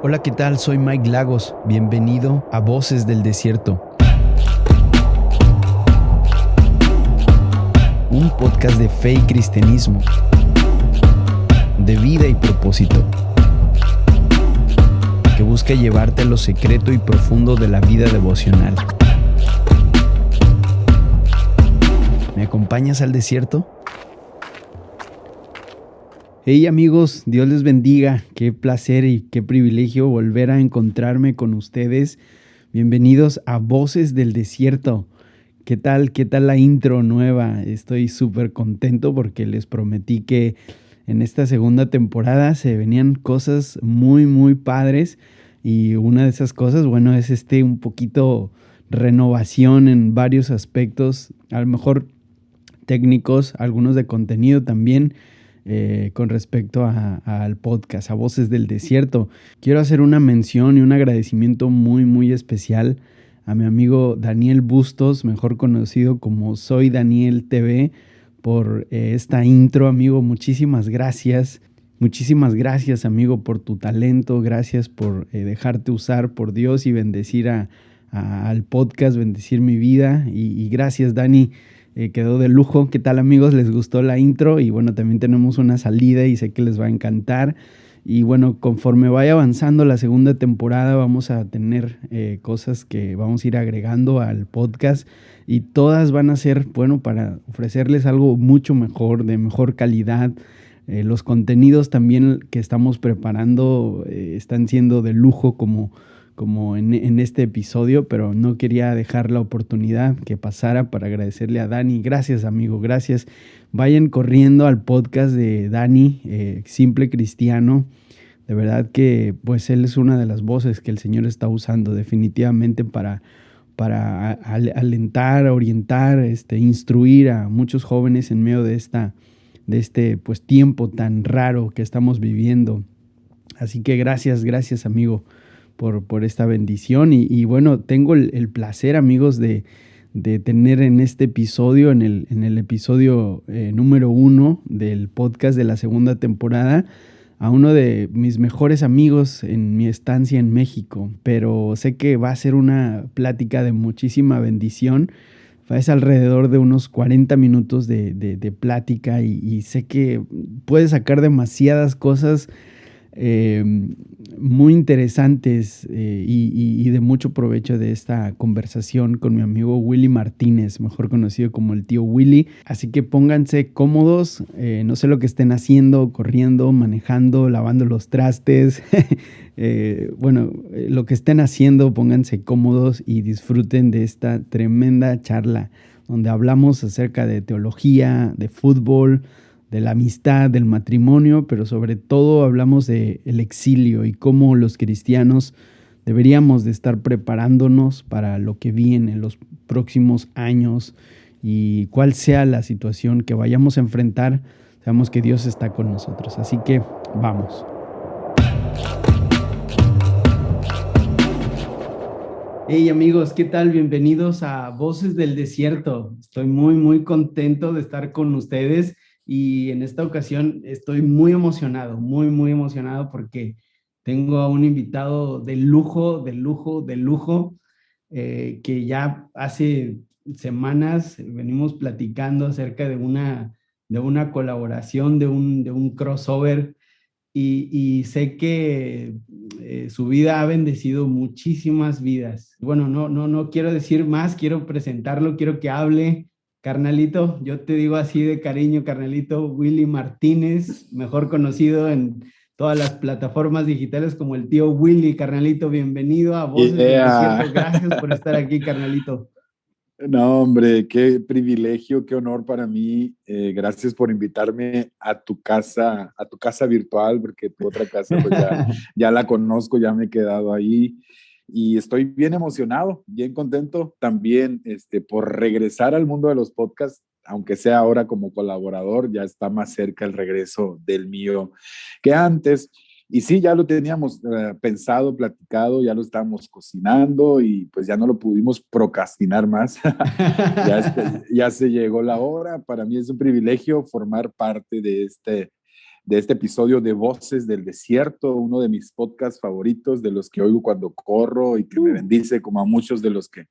Hola, ¿qué tal? Soy Mike Lagos. Bienvenido a Voces del Desierto, un podcast de fe y cristianismo, de vida y propósito, que busca llevarte a lo secreto y profundo de la vida devocional. ¿Me acompañas al desierto? Hey amigos, Dios les bendiga. Qué placer y qué privilegio volver a encontrarme con ustedes. Bienvenidos a Voces del Desierto. ¿Qué tal? ¿Qué tal la intro nueva? Estoy súper contento porque les prometí que en esta segunda temporada se venían cosas muy padres. Y una de esas cosas, bueno, es un poquito renovación en varios aspectos. A lo mejor técnicos, algunos de contenido también. Con respecto al podcast, a Voces del Desierto. Quiero hacer una mención y un agradecimiento muy especial a mi amigo Daniel Bustos, mejor conocido como Soy Daniel TV, por esta intro, amigo. Muchísimas gracias. Muchísimas gracias, amigo, por tu talento. Gracias por dejarte usar por Dios y bendecir al podcast, bendecir mi vida. Y gracias, Dani. Quedó de lujo. ¿Qué tal, amigos? ¿Les gustó la intro? Y bueno, también tenemos una salida y sé que les va a encantar. Y bueno, conforme vaya avanzando la segunda temporada, vamos a tener cosas que vamos a ir agregando al podcast. Y todas van a ser, bueno, para ofrecerles algo mucho mejor, de mejor calidad. Los contenidos también que estamos preparando están siendo de lujo como en este episodio, pero no quería dejar la oportunidad que pasara para agradecerle a Dani. Gracias, amigo, gracias. Vayan corriendo al podcast de Dani, Simple Cristiano. De verdad que pues él es una de las voces que el Señor está usando definitivamente para alentar, orientar, instruir a muchos jóvenes en medio de este pues tiempo tan raro que estamos viviendo. Así que gracias amigo por esta bendición y bueno, tengo el placer, amigos, de tener en este episodio, en el episodio número 1 del podcast de la segunda temporada, a uno de mis mejores amigos en mi estancia en México, pero sé que va a ser una plática de muchísima bendición. Es alrededor de unos 40 minutos de plática y sé que puede sacar demasiadas cosas eh, muy interesantes y de mucho provecho de esta conversación con mi amigo Willy Martínez, mejor conocido como el tío Willy. Así que pónganse cómodos, no sé lo que estén haciendo, corriendo, manejando, lavando los trastes. Lo que estén haciendo, pónganse cómodos y disfruten de esta tremenda charla donde hablamos acerca de teología, de fútbol, de la amistad, del matrimonio, pero sobre todo hablamos del exilio y cómo los cristianos deberíamos de estar preparándonos para lo que viene en los próximos años y cuál sea la situación que vayamos a enfrentar, sabemos que Dios está con nosotros. Así que vamos. Hey amigos, ¿qué tal? Bienvenidos a Voces del Desierto. Estoy muy contento de estar con ustedes y en esta ocasión estoy muy emocionado, muy emocionado porque tengo a un invitado de lujo, que ya hace semanas venimos platicando acerca de una colaboración, de un crossover y sé que su vida ha bendecido muchísimas vidas. Bueno, no quiero decir más, quiero presentarlo, quiero que hable. Carnalito, yo te digo así de cariño, carnalito, Willy Martínez, mejor conocido en todas las plataformas digitales como el tío Willy. Carnalito, bienvenido a Voces del Desierto. Gracias por estar aquí, carnalito. No, hombre, qué privilegio, qué honor para mí. Gracias por invitarme a tu casa virtual, porque tu otra casa pues ya la conozco, ya me he quedado ahí y estoy bien emocionado, bien contento también por regresar al mundo de los podcasts, aunque sea ahora como colaborador, ya está más cerca el regreso del mío que antes. Y sí, ya lo teníamos pensado, platicado, ya lo estábamos cocinando y pues ya no lo pudimos procrastinar más. Ya se llegó la hora. Para mí es un privilegio formar parte de este episodio de Voces del Desierto, uno de mis podcasts favoritos, de los que oigo cuando corro y que me bendice como a muchos de los que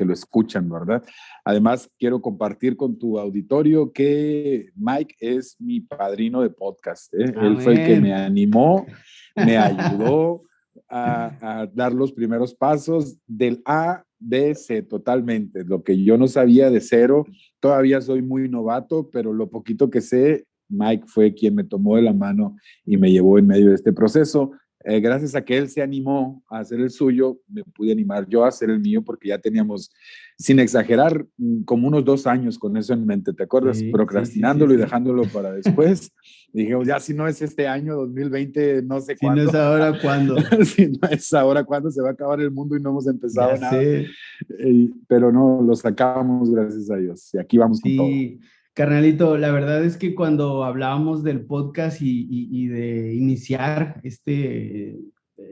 lo escuchan, ¿verdad? Además, quiero compartir con tu auditorio que Mike es mi padrino de podcast, ¿eh? Él fue el que me Amén. animó, me ayudó a dar los primeros pasos del A, B, C, totalmente. Lo que yo no sabía de cero, todavía soy muy novato, pero lo poquito que sé, Mike fue quien me tomó de la mano y me llevó en medio de este proceso. Gracias a que él se animó a hacer el suyo, me pude animar yo a hacer el mío porque ya teníamos, sin exagerar, como unos 2 años con eso en mente, ¿te acuerdas? Sí, sí, sí, sí, Procrastinándolo y sí. dejándolo para después. Y dijimos, ya si no es este año, 2020, no sé Si no es cuándo. ahora, ¿cuándo? Si no es ahora, ¿cuándo se va a acabar el mundo y no hemos empezado Ya nada? sé. Pero no, lo sacamos, gracias a Dios. Y aquí vamos con todo. Sí, carnalito, la verdad es que cuando hablábamos del podcast y de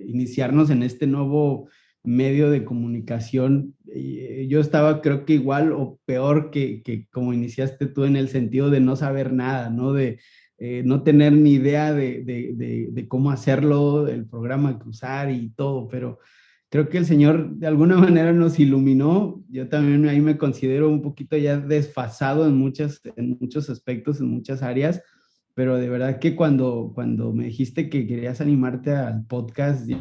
iniciarnos en este nuevo medio de comunicación, yo estaba creo que igual o peor que como iniciaste tú en el sentido de no saber nada, ¿no? De no tener ni idea de cómo hacerlo, el programa que usar y todo, pero creo que el Señor de alguna manera nos iluminó. Yo también ahí me considero un poquito ya desfasado en muchos aspectos, en muchas áreas, pero de verdad que cuando me dijiste que querías animarte al podcast, yo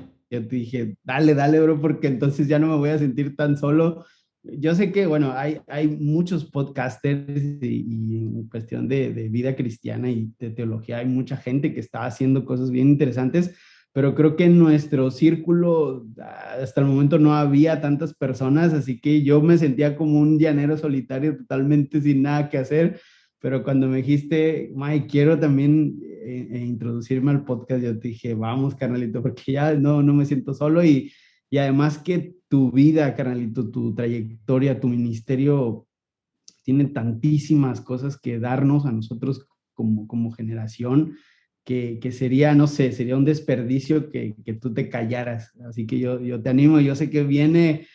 te dije, dale, dale, bro, porque entonces ya no me voy a sentir tan solo. Yo sé que, bueno, hay muchos podcasters y en cuestión de vida cristiana y de teología hay mucha gente que está haciendo cosas bien interesantes, pero creo que en nuestro círculo hasta el momento no había tantas personas, así que yo me sentía como un llanero solitario totalmente sin nada que hacer, pero cuando me dijiste, Mike, quiero también introducirme al podcast, yo te dije, vamos, carnalito, porque ya no me siento solo y además que tu vida, carnalito, tu trayectoria, tu ministerio tiene tantísimas cosas que darnos a nosotros como generación, que sería, no sé, sería un desperdicio que tú te callaras. Así que yo te animo, yo sé que viene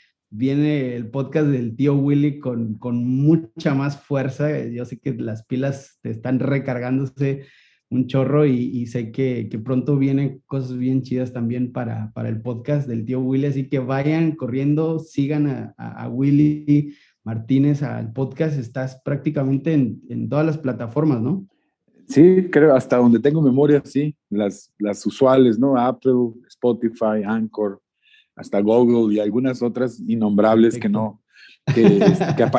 el podcast del tío Willy con mucha más fuerza. Yo sé que las pilas te están recargándose un chorro y sé que pronto vienen cosas bien chidas también para el podcast del tío Willy. Así que vayan corriendo, sigan a Willy Martínez al podcast, estás prácticamente en todas las plataformas, ¿no? Sí, creo, hasta donde tengo memoria, sí, las usuales, ¿no? Apple, Spotify, Anchor, hasta Google y algunas otras innombrables que Perfecto. no,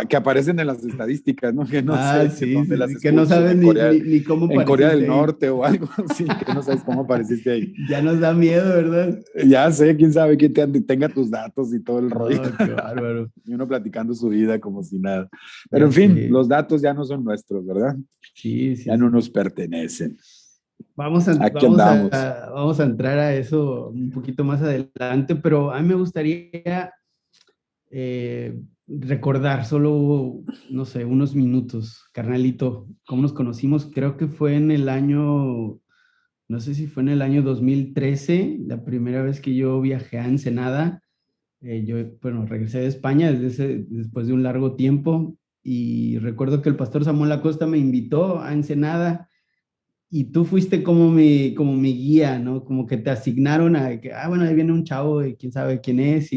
que aparecen en las estadísticas, ¿no? Que no Ah, sé que sí, dónde sí, las sí, que no escuchen, sabes ni cómo En Corea apareciste del ahí. Norte o algo así, que no sabes cómo apareciste ahí. Ya nos da miedo, ¿verdad? Ya sé, quién sabe quién tenga tus datos y todo el rollo. No, qué bárbaro. Y uno platicando su vida como si nada. Pero Ya en fin, sé. los datos ya no son nuestros, ¿verdad? Sí, Ya sí, no sí. nos pertenecen. Vamos a, Aquí vamos andamos. a, vamos a entrar a eso un poquito más adelante, pero a mí me gustaría recordar solo, no sé, unos minutos, carnalito, cómo nos conocimos. Creo que fue en el año, no sé si fue en el año 2013, la primera vez que yo viajé a Ensenada. Yo, bueno, regresé de España después de un largo tiempo y recuerdo que el pastor Samuel Acosta me invitó a Ensenada y tú fuiste como mi guía, ¿no? Como que te asignaron a que, bueno, ahí viene un chavo y quién sabe quién es.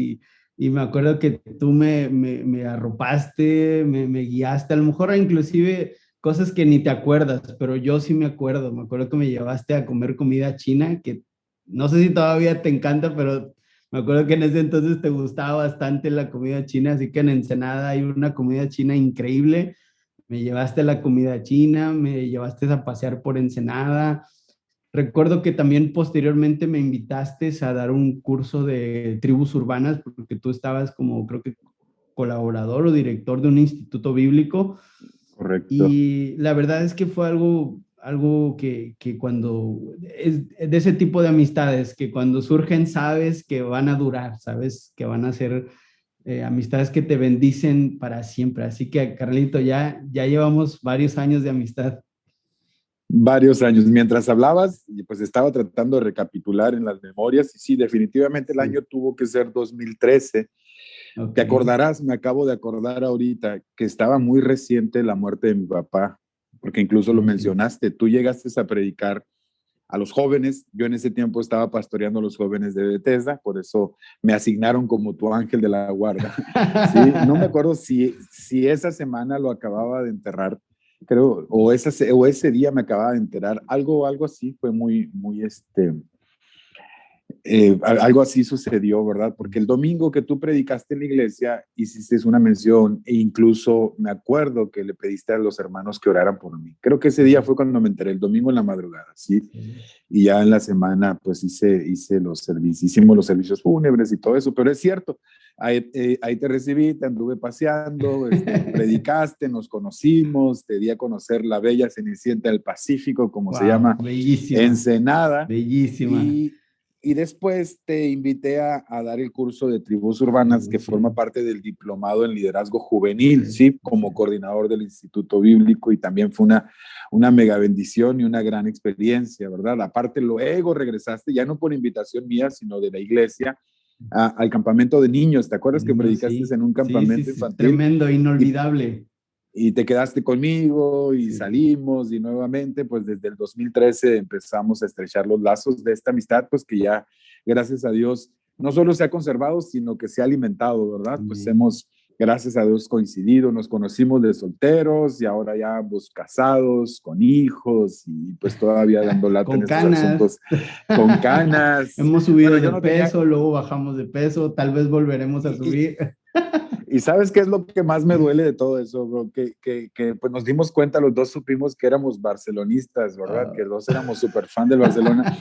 Y me acuerdo que tú me arropaste, me guiaste, a lo mejor inclusive cosas que ni te acuerdas, pero yo sí me acuerdo. Me acuerdo que me llevaste a comer comida china, que no sé si todavía te encanta, pero me acuerdo que en ese entonces te gustaba bastante la comida china, así que en Ensenada hay una comida china increíble. Me llevaste a la comida china, me llevaste a pasear por Ensenada. Recuerdo que también posteriormente me invitaste a dar un curso de tribus urbanas, porque tú estabas como, creo que, colaborador o director de un instituto bíblico. Correcto. Y la verdad es que fue algo que cuando es de ese tipo de amistades, que cuando surgen sabes que van a durar, sabes que van a ser amistades que te bendicen para siempre. Así que, Carlito, ya llevamos varios años de amistad. Varios años. Mientras hablabas, pues estaba tratando de recapitular en las memorias y sí, definitivamente el Sí, año tuvo que ser 2013. ok. Te acordarás, me acabo de acordar ahorita que estaba muy reciente la muerte de mi papá, porque incluso lo Sí. mencionaste, tú llegaste a predicar a los jóvenes. Yo en ese tiempo estaba pastoreando a los jóvenes de Bethesda, por eso me asignaron como tu ángel de la guarda. Sí, no me acuerdo si esa semana lo acababa de enterrar, creo, o ese día me acababa de enterar, algo así, fue muy, algo así sucedió, ¿verdad? Porque el domingo que tú predicaste en la iglesia, hiciste una mención e incluso me acuerdo que le pediste a los hermanos que oraran por mí. Creo que ese día fue cuando me enteré, el domingo en la madrugada, ¿sí? Sí. Y ya en la semana, pues hice los servicios, hicimos los servicios fúnebres y todo eso, pero es cierto, ahí te recibí, te anduve paseando, predicaste, nos conocimos, te di a conocer la bella Cenicienta del Pacífico, como se Wow, llama, bellísima, Ensenada, bellísima. y después te invité a dar el curso de tribus urbanas que Sí, forma parte del diplomado en liderazgo juvenil, sí, ¿sí? Como sí. coordinador del Instituto Bíblico, y también fue una mega bendición y una gran experiencia, ¿verdad? Aparte, luego regresaste, ya no por invitación mía, sino de la iglesia, al campamento de niños. ¿Te De acuerdas que niños, predicaste sí. en un Sí, sí, campamento sí. infantil? Tremendo, Y inolvidable. te quedaste conmigo y Sí. salimos y nuevamente, pues desde el 2013 empezamos a estrechar los lazos de esta amistad, pues que ya, gracias a Dios, no solo se ha conservado, sino que se ha alimentado, ¿verdad? Pues Amén. hemos, gracias a Dios, coincidido, nos conocimos de solteros y ahora ya ambos casados, con hijos y pues todavía dando lata en Con estos canas. asuntos con canas. Hemos Bueno, subido yo de no tenía, peso, luego bajamos de peso, tal vez volveremos a y, subir. y sabes qué es lo que más me duele de todo eso, bro, que pues nos dimos cuenta, los dos supimos que éramos barcelonistas, ¿verdad? Que Wow. los dos éramos súper fan del Barcelona.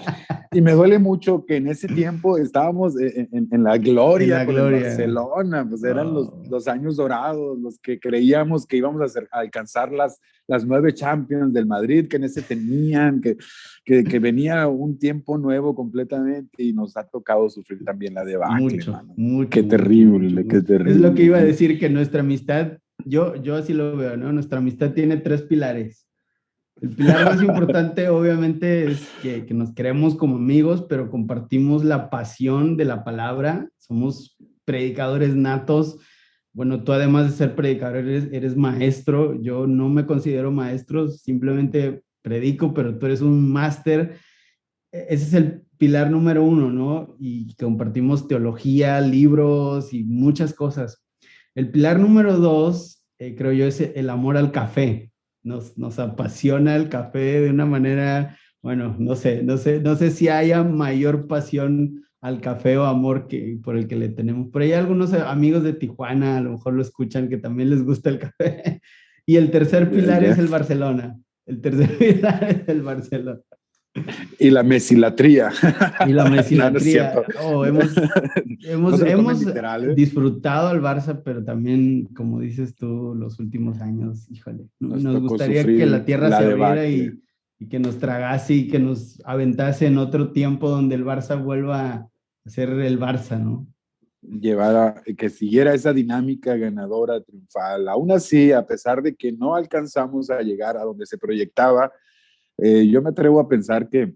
Y me duele mucho que en ese tiempo estábamos en la En gloria la con el gloria. Barcelona, pues eran Wow. los años dorados, los que creíamos que íbamos a alcanzar las 9 Champions del Madrid, que en ese tenían, que venía un tiempo nuevo completamente y nos ha tocado sufrir también la debacle, Mucho, mano. mucho, Qué mucho, mucho, terrible, qué mucho. Es lo que terrible, iba a ¿sí? decir, que nuestra amistad, yo así lo veo, ¿no? Nuestra amistad tiene tres pilares. El pilar más importante, obviamente, es que nos queremos como amigos, pero compartimos la pasión de la palabra. Somos predicadores natos. Bueno, tú además de ser predicador, eres maestro. Yo no me considero maestro, simplemente predico, pero tú eres un máster. Ese es el pilar número uno, ¿no? Y compartimos teología, libros y muchas cosas. El pilar número dos, creo yo, es el amor al café. Nos apasiona el café de una manera, bueno, no sé si haya mayor pasión al café o amor por el que le tenemos. Por ahí algunos amigos de Tijuana a lo mejor lo escuchan que también les gusta el café. Y el tercer Ya, pilar es ya. el Barcelona. El tercer pilar es el Barcelona. Y la mesilatría. Y la No, no es cierto. mesilatría, hemos, No hemos, se lo tomen hemos literal, ¿eh? disfrutado al Barça, pero también, como dices tú, los últimos años, híjole, Nos nos tocó gustaría que la sufrir tierra la se abriera debacle. y que nos tragase y que nos aventase en otro tiempo donde el Barça vuelva a ser el Barça, ¿no? Que siguiera esa dinámica ganadora, triunfal. Aún así, a pesar de que no alcanzamos a llegar a donde se proyectaba, yo me atrevo a pensar que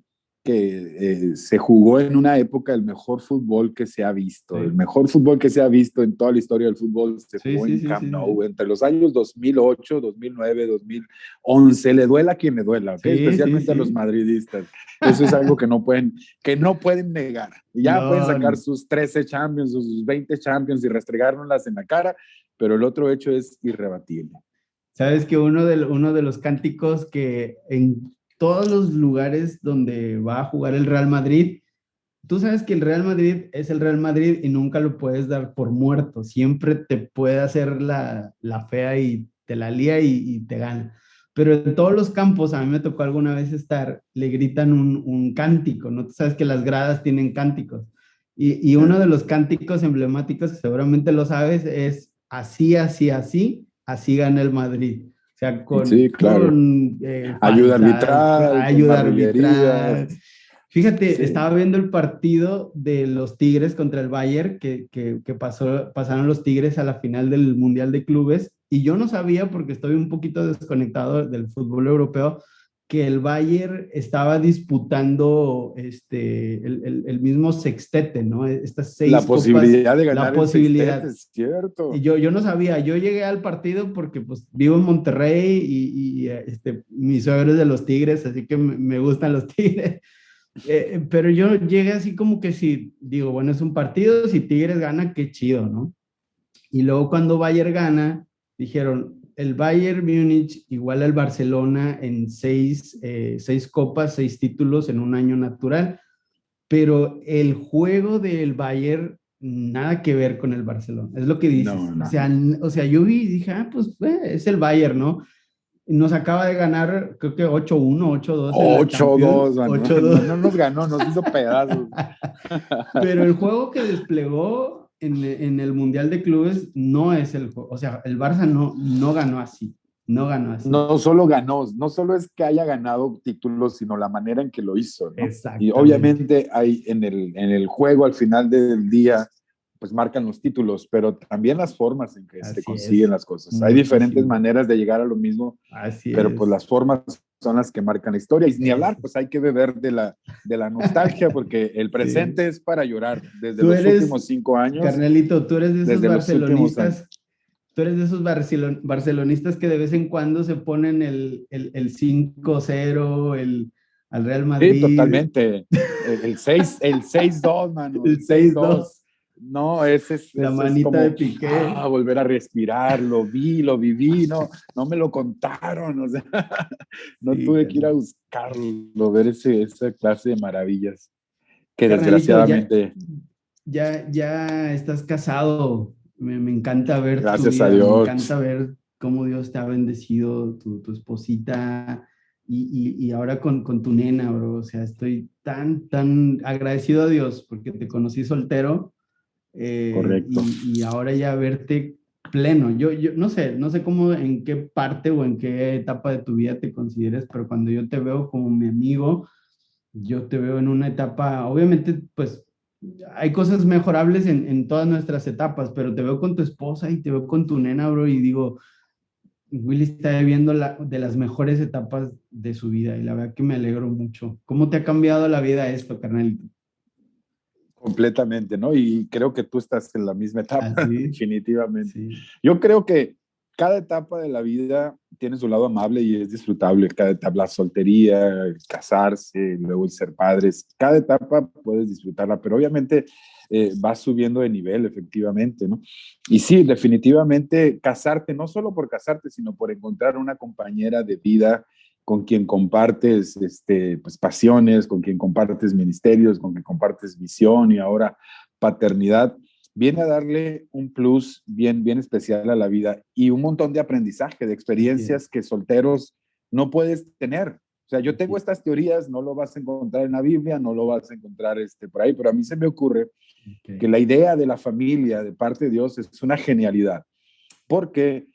se jugó en una época el mejor fútbol que se ha visto. El Sí, mejor fútbol que se ha visto en toda la historia del fútbol se sí, jugó sí, en sí, Camp sí, Nou sí. entre los años 2008, 2009, 2011. Le duela a quien le duela, ¿ok? Sí, sí, Especialmente a los sí. madridistas. Eso es algo que no pueden negar. Ya pueden sacar No, sus 13 Champions, sus 20 Champions y restregárnoslas en la cara, pero el otro hecho es irrebatible. sabes que uno de los cánticos que en todos los lugares donde va a jugar el Real Madrid, tú sabes que el Real Madrid es el Real Madrid y nunca lo puedes dar por muerto. Siempre te puede hacer la fea y te la lía y te gana. Pero en todos los campos, a mí me tocó alguna vez estar, le gritan un cántico, ¿no? Tú sabes que las gradas tienen cánticos. Y uno de los cánticos emblemáticos, que seguramente lo sabes, es así, así, así, así gana el Madrid. O sea, Sí, claro. con Ayuda faltas, arbitral, con ayuda marrullerías. arbitral. Fíjate, Sí. estaba viendo el partido de los Tigres contra el Bayern, que pasaron los Tigres a la final del Mundial de Clubes, y yo no sabía, porque estoy un poquito desconectado del fútbol europeo, que el Bayern estaba disputando el mismo sextete, ¿no? Estas La 6 copas, posibilidad de la ganar el sextete, posibilidad. es cierto. Yo no sabía, yo llegué al partido porque pues vivo en Monterrey mi suegro es de los Tigres, así que me gustan los Tigres. Pero yo llegué así como que si, digo, bueno, es un partido, si Tigres gana, qué chido, ¿no? Y luego cuando Bayern gana, dijeron, el Bayern Múnich igual al Barcelona en 6 copas, 6 títulos en un año natural, pero el juego del Bayern nada que ver con el Barcelona, es lo que No, dices. O no, sea, no. yo vi y dije, pues es el Bayern, ¿no? Nos acaba de ganar, creo que 8-1, 8-2 en la Champions, 8-2, mano. 8-2. No nos ganó, nos hizo pedazos. Pero el juego que desplegó en el Mundial de Clubes no es el juego. O sea, el Barça no ganó así. No ganó así. No solo ganó, no solo es que haya ganado títulos, sino la manera en que lo hizo, ¿no? Y Exactamente. obviamente hay en el juego al final del día, pues marcan los títulos, pero también las formas en que se Así consiguen es. las cosas. Hay diferentes Muchísimo. maneras de llegar a lo mismo, Así pero pues es. las formas son las que marcan la historia. Y ni Es. hablar, pues hay que beber de la nostalgia, porque el Sí. presente es para llorar desde Tú los eres, últimos 5 años, carnelito, tú eres de esos desde los últimos años. barcelonistas. Tú eres de esos barcelonistas que de vez en cuando se ponen el 5-0 al Real Sí, Madrid, totalmente. El 6-2, mano, el el seis 6-2, dos. No, ese es, la ese es manita de como, Piqué. volver a respirar, lo vi, lo viví, no me lo contaron, o sea, no Sí, tuve que ir a carnal. buscarlo, ver esa clase de maravillas que Carnalito, ya, desgraciadamente, ya estás casado. Me encanta ver tu gracias a vida, me Dios, encanta ver cómo Dios te ha bendecido, tu esposita y ahora con tu nena, bro. O sea, estoy tan agradecido a Dios porque te conocí soltero correcto. y ahora ya verte pleno. Yo no sé cómo, en qué parte o en qué etapa de tu vida te consideres, pero cuando yo te veo como mi amigo, yo te veo en una etapa, obviamente, pues hay cosas mejorables en todas nuestras etapas, pero te veo con tu esposa y te veo con tu nena, bro, y digo, Willy está viviendo de las mejores etapas de su vida y la verdad que me alegro mucho. ¿Cómo te ha cambiado la vida esto, carnalito? Completamente, ¿no? Y creo que tú estás en la misma etapa, Así, definitivamente. sí, Yo creo que cada etapa de la vida tiene su lado amable y es disfrutable. Cada etapa, la soltería, el casarse, luego el ser padres, cada etapa puedes disfrutarla, pero obviamente vas subiendo de nivel, efectivamente, ¿no? Y sí, definitivamente casarte, no solo por casarte, sino por encontrar una compañera de vida con quien compartes pues, pasiones, con quien compartes ministerios, con quien compartes visión y ahora paternidad, viene a darle un plus bien especial a la vida y un montón de aprendizaje, de así experiencias es, que solteros no puedes tener. O sea, yo así tengo es. estas teorías, no lo vas a encontrar en la Biblia, no lo vas a encontrar por ahí, pero a mí se me ocurre que Ok. la idea de la familia de parte de Dios es una genialidad porque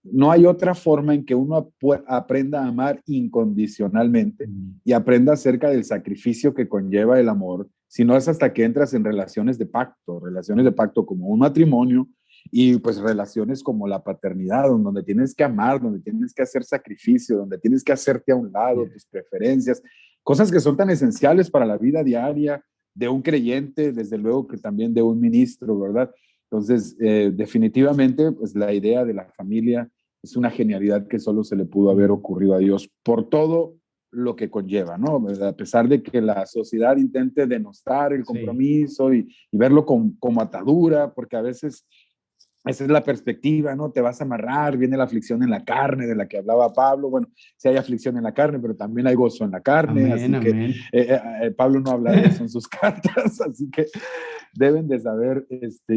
no hay otra forma en que uno aprenda a amar incondicionalmente Mm, y aprenda acerca del sacrificio que conlleva el amor, si no es hasta que entras en relaciones de pacto como un matrimonio y pues relaciones como la paternidad, donde tienes que amar, donde tienes que hacer sacrificio, donde tienes que hacerte a un lado, yeah. tus preferencias, cosas que son tan esenciales para la vida diaria de un creyente, desde luego que también de un ministro, ¿verdad? Entonces, definitivamente, pues la idea de la familia es una genialidad que solo se le pudo haber Mm, ocurrido a Dios por todo lo que conlleva, ¿no? A pesar de que la sociedad intente denostar el sí, compromiso y verlo como atadura, porque a veces esa es la perspectiva, ¿no? Te vas a amarrar, viene la aflicción en la carne de la que hablaba Pablo. Bueno, sí hay aflicción en la carne, pero también hay gozo en la carne, amén, así que amén. Pablo no habla de eso en sus cartas, así que deben de saber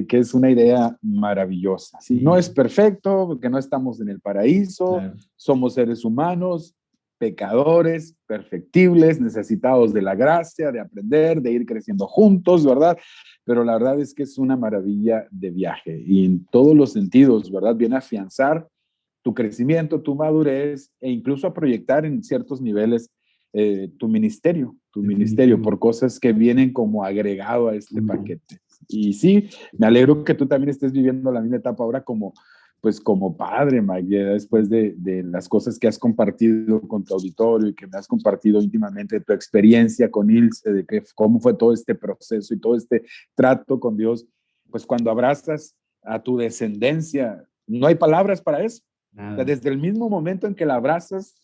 que es una idea maravillosa. ¿Sí? No es Sí, perfecto, porque no estamos en el paraíso, claro. somos seres humanos, pecadores, perfectibles, necesitados de la gracia, de aprender, de ir creciendo juntos, ¿verdad? Pero la verdad es que es una maravilla de viaje y en todos los sentidos, ¿verdad? Viene a afianzar tu crecimiento, tu madurez e incluso a proyectar en ciertos niveles tu ministerio Definitivo. por cosas que vienen como agregado a este Amén. paquete. Y sí, me alegro que tú también estés viviendo la misma etapa ahora como pues como padre, Mike, ya después de las cosas que has compartido con tu auditorio y que me has compartido íntimamente de tu experiencia con Ilse, de que, cómo fue todo este proceso y todo este trato con Dios, pues cuando abrazas a tu descendencia, no hay palabras para eso. O sea, Nada. desde el mismo momento en que la abrazas,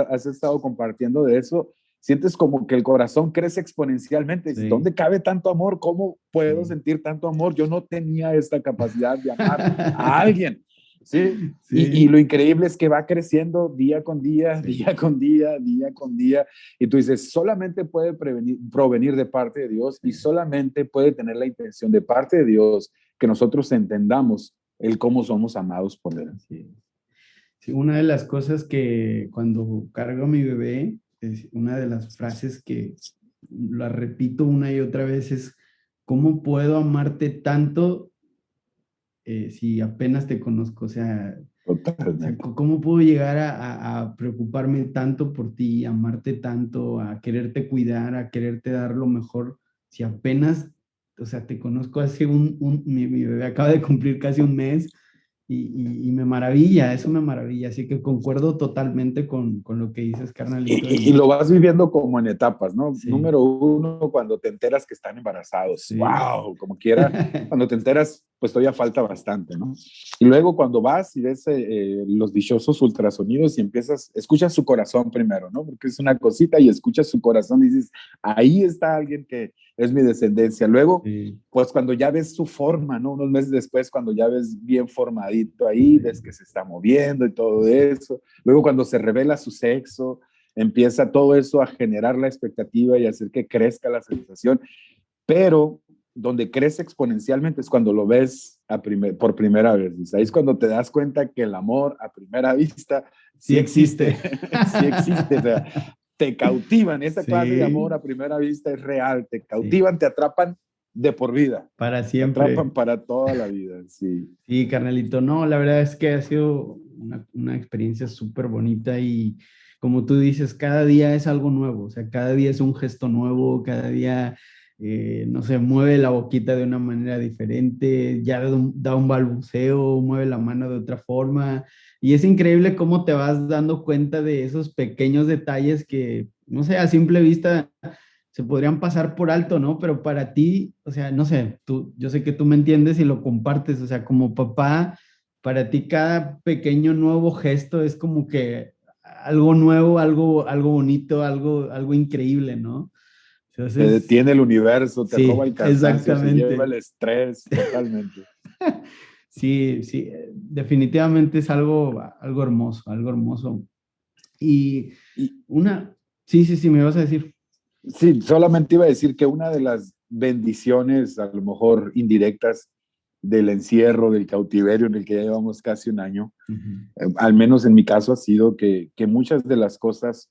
has estado compartiendo de eso, sientes como que el corazón crece exponencialmente. Dices, Sí, ¿dónde cabe tanto amor? ¿Cómo puedo sí. sentir tanto amor? Yo no tenía esta capacidad de amar a alguien. ¿Sí? Y Sí, lo increíble es que va creciendo día con día, sí, día con día, día con día. Y tú dices, solamente puede provenir de parte de Dios y sí, solamente puede tener la intención de parte de Dios que nosotros entendamos el cómo somos amados por Él. sí. Sí, una de las cosas que cuando cargo a mi bebé, es una de las frases que la repito una y otra vez es, ¿cómo puedo amarte tanto si apenas te conozco? O sea, Totalmente. ¿cómo puedo llegar a preocuparme tanto por ti, amarte tanto, a quererte cuidar, a quererte dar lo mejor, si apenas, o sea, te conozco hace mi bebé acaba de cumplir casi un mes y me maravilla, eso me maravilla, así que concuerdo totalmente con lo que dices, carnalito, Y y lo vas viviendo como en etapas, ¿no? sí, Número uno, cuando te enteras que están embarazados, sí, wow, como quiera, cuando te enteras, pues todavía falta bastante, ¿no? Y luego cuando vas y ves los dichosos ultrasonidos y empiezas, escuchas su corazón primero, ¿no? Porque es una cosita y escuchas su corazón y dices, ahí está alguien que es mi descendencia. Luego, sí, pues cuando ya ves su forma, ¿no? Unos meses después, cuando ya ves bien formadito ahí, ves sí, que se está moviendo y todo eso. Luego cuando se revela su sexo, empieza todo eso a generar la expectativa y hacer que crezca la sensación, pero donde crece exponencialmente es cuando lo ves por primera vez. Ahí es cuando te das cuenta que el amor a primera vista sí sí existe. existe, sí existe, o sea, te cautivan, esa clase de amor Sí, a primera vista es real, te sí, cautivan, te atrapan de por vida, para te atrapan siempre. para toda la vida, sí. Sí, carnalito, no, la verdad es que ha sido una experiencia súper bonita y como tú dices, cada día es algo nuevo, o sea, cada día es un gesto nuevo, cada día, no sé, mueve la boquita de una manera diferente, ya da un balbuceo, mueve la mano de otra forma y es increíble cómo te vas dando cuenta de esos pequeños detalles que, no sé, a simple vista se podrían pasar por alto, ¿no? Pero para ti, o sea, no sé, yo sé que tú me entiendes y lo compartes, o sea, como papá, para ti cada pequeño nuevo gesto es como que algo nuevo, algo bonito, algo increíble, ¿no? Te Entonces, detiene el universo, te roba sí, el cansancio, se lleva exactamente. el estrés, totalmente. Sí, sí, definitivamente es algo hermoso, algo hermoso. Y Y, sí, sí, sí, me vas a decir. Sí, solamente iba a decir que una de las bendiciones, a lo mejor indirectas, del encierro, del cautiverio en el que ya llevamos casi un año, Ujú, al menos en mi caso ha sido que muchas de las cosas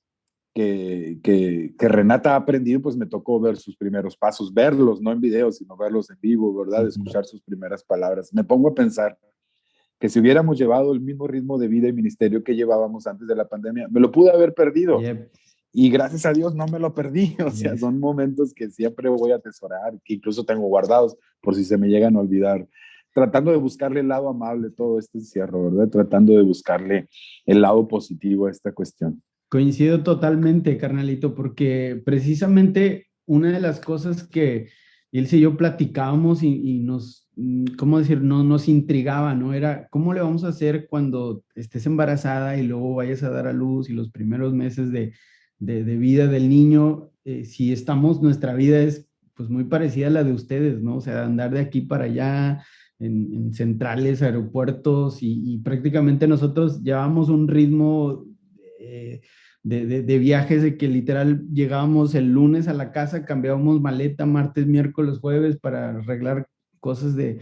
que Renata ha aprendido, pues me tocó ver sus primeros pasos, verlos, no en video, sino verlos en vivo, ¿verdad? ujú. Escuchar sus primeras palabras. Me pongo a pensar que si hubiéramos llevado el mismo ritmo de vida y ministerio que llevábamos antes de la pandemia, me lo pude haber perdido. Yep, Y gracias a Dios no me lo perdí, o sea, yes. son momentos que siempre voy a atesorar, que incluso tengo guardados por si se me llegan a olvidar, tratando de buscarle el lado amable a todo este encierro, ¿verdad? Tratando de buscarle el lado positivo a esta cuestión. Coincido totalmente, carnalito, porque precisamente una de las cosas que Ilse y yo platicábamos y nos, ¿cómo decir? No, nos intrigaba, ¿no? Era, ¿cómo le vamos a hacer cuando estés embarazada y luego vayas a dar a luz y los primeros meses de vida del niño, si estamos, nuestra vida es pues muy parecida a la de ustedes, ¿no? O sea, andar de aquí para allá en centrales, aeropuertos y prácticamente nosotros llevamos un ritmo eh, de viajes de que literal llegábamos el lunes a la casa, cambiábamos maleta martes, miércoles, jueves para arreglar cosas de,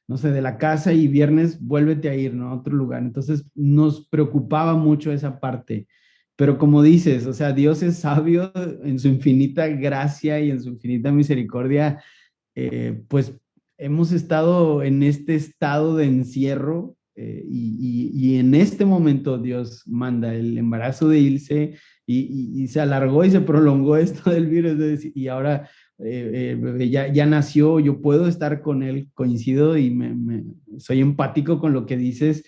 no sé, de la casa y viernes vuélvete a ir, ¿no? A otro lugar. Entonces nos preocupaba mucho esa parte. Pero como dices, o sea, Dios es sabio en su infinita gracia y en su infinita misericordia, pues hemos estado en este estado de encierro y en este momento Dios manda el embarazo de Ilse y se alargó y se prolongó esto del virus y ahora el bebé ya nació, yo puedo estar con él, coincido y soy empático con lo que dices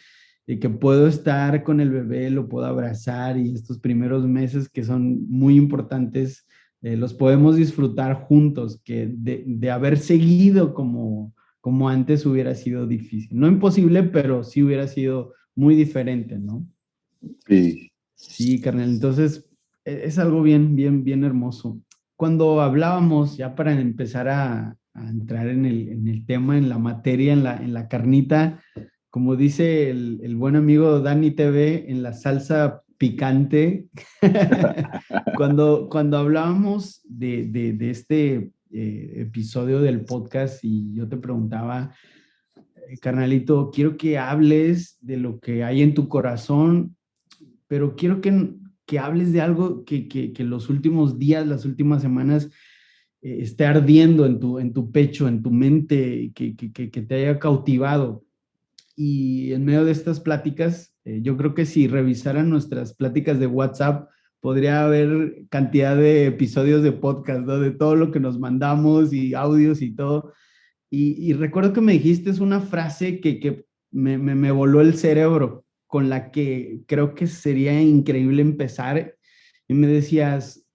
de que puedo estar con el bebé, lo puedo abrazar y estos primeros meses que son muy importantes, los podemos disfrutar juntos, que de haber seguido como antes hubiera sido difícil. No imposible, pero sí hubiera sido muy diferente, ¿no? Sí. Sí, carnal. Entonces, es algo bien, bien, bien hermoso. Cuando hablábamos, ya para empezar a entrar en el tema, en la materia, en la carnita, como dice el buen amigo Dani TV, en la salsa picante, cuando hablábamos de este episodio del podcast y yo te preguntaba, carnalito, quiero que hables de lo que hay en tu corazón, pero quiero que hables de algo que los últimos días, las últimas semanas, esté ardiendo en tu pecho, en tu mente, que te haya cautivado. Y en medio de estas pláticas, yo creo que si revisaran nuestras pláticas de WhatsApp, podría haber cantidad de episodios de podcast, ¿no? De todo lo que nos mandamos y audios y todo. Y recuerdo que me dijiste es una frase que me voló el cerebro, con la que creo que sería increíble empezar. Y me decías,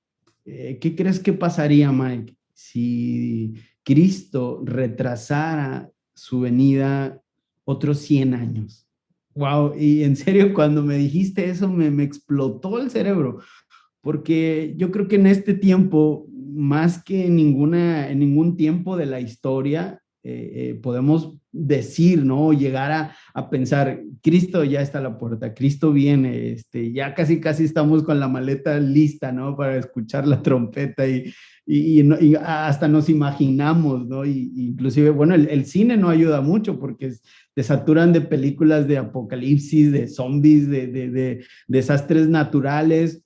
¿qué crees que pasaría, Mike, si Cristo retrasara su venida otros 100 años? Wow, y en serio, cuando me dijiste eso, me explotó el cerebro, porque yo creo que en este tiempo, más que en ningún tiempo de la historia, podemos decir, ¿no? Llegar a pensar, Cristo ya está a la puerta, Cristo viene, ya casi, casi estamos con la maleta lista, ¿no? Para escuchar la trompeta y hasta nos imaginamos, ¿no? Inclusive, bueno, el cine no ayuda mucho porque te saturan de películas de apocalipsis, de zombies, de desastres naturales.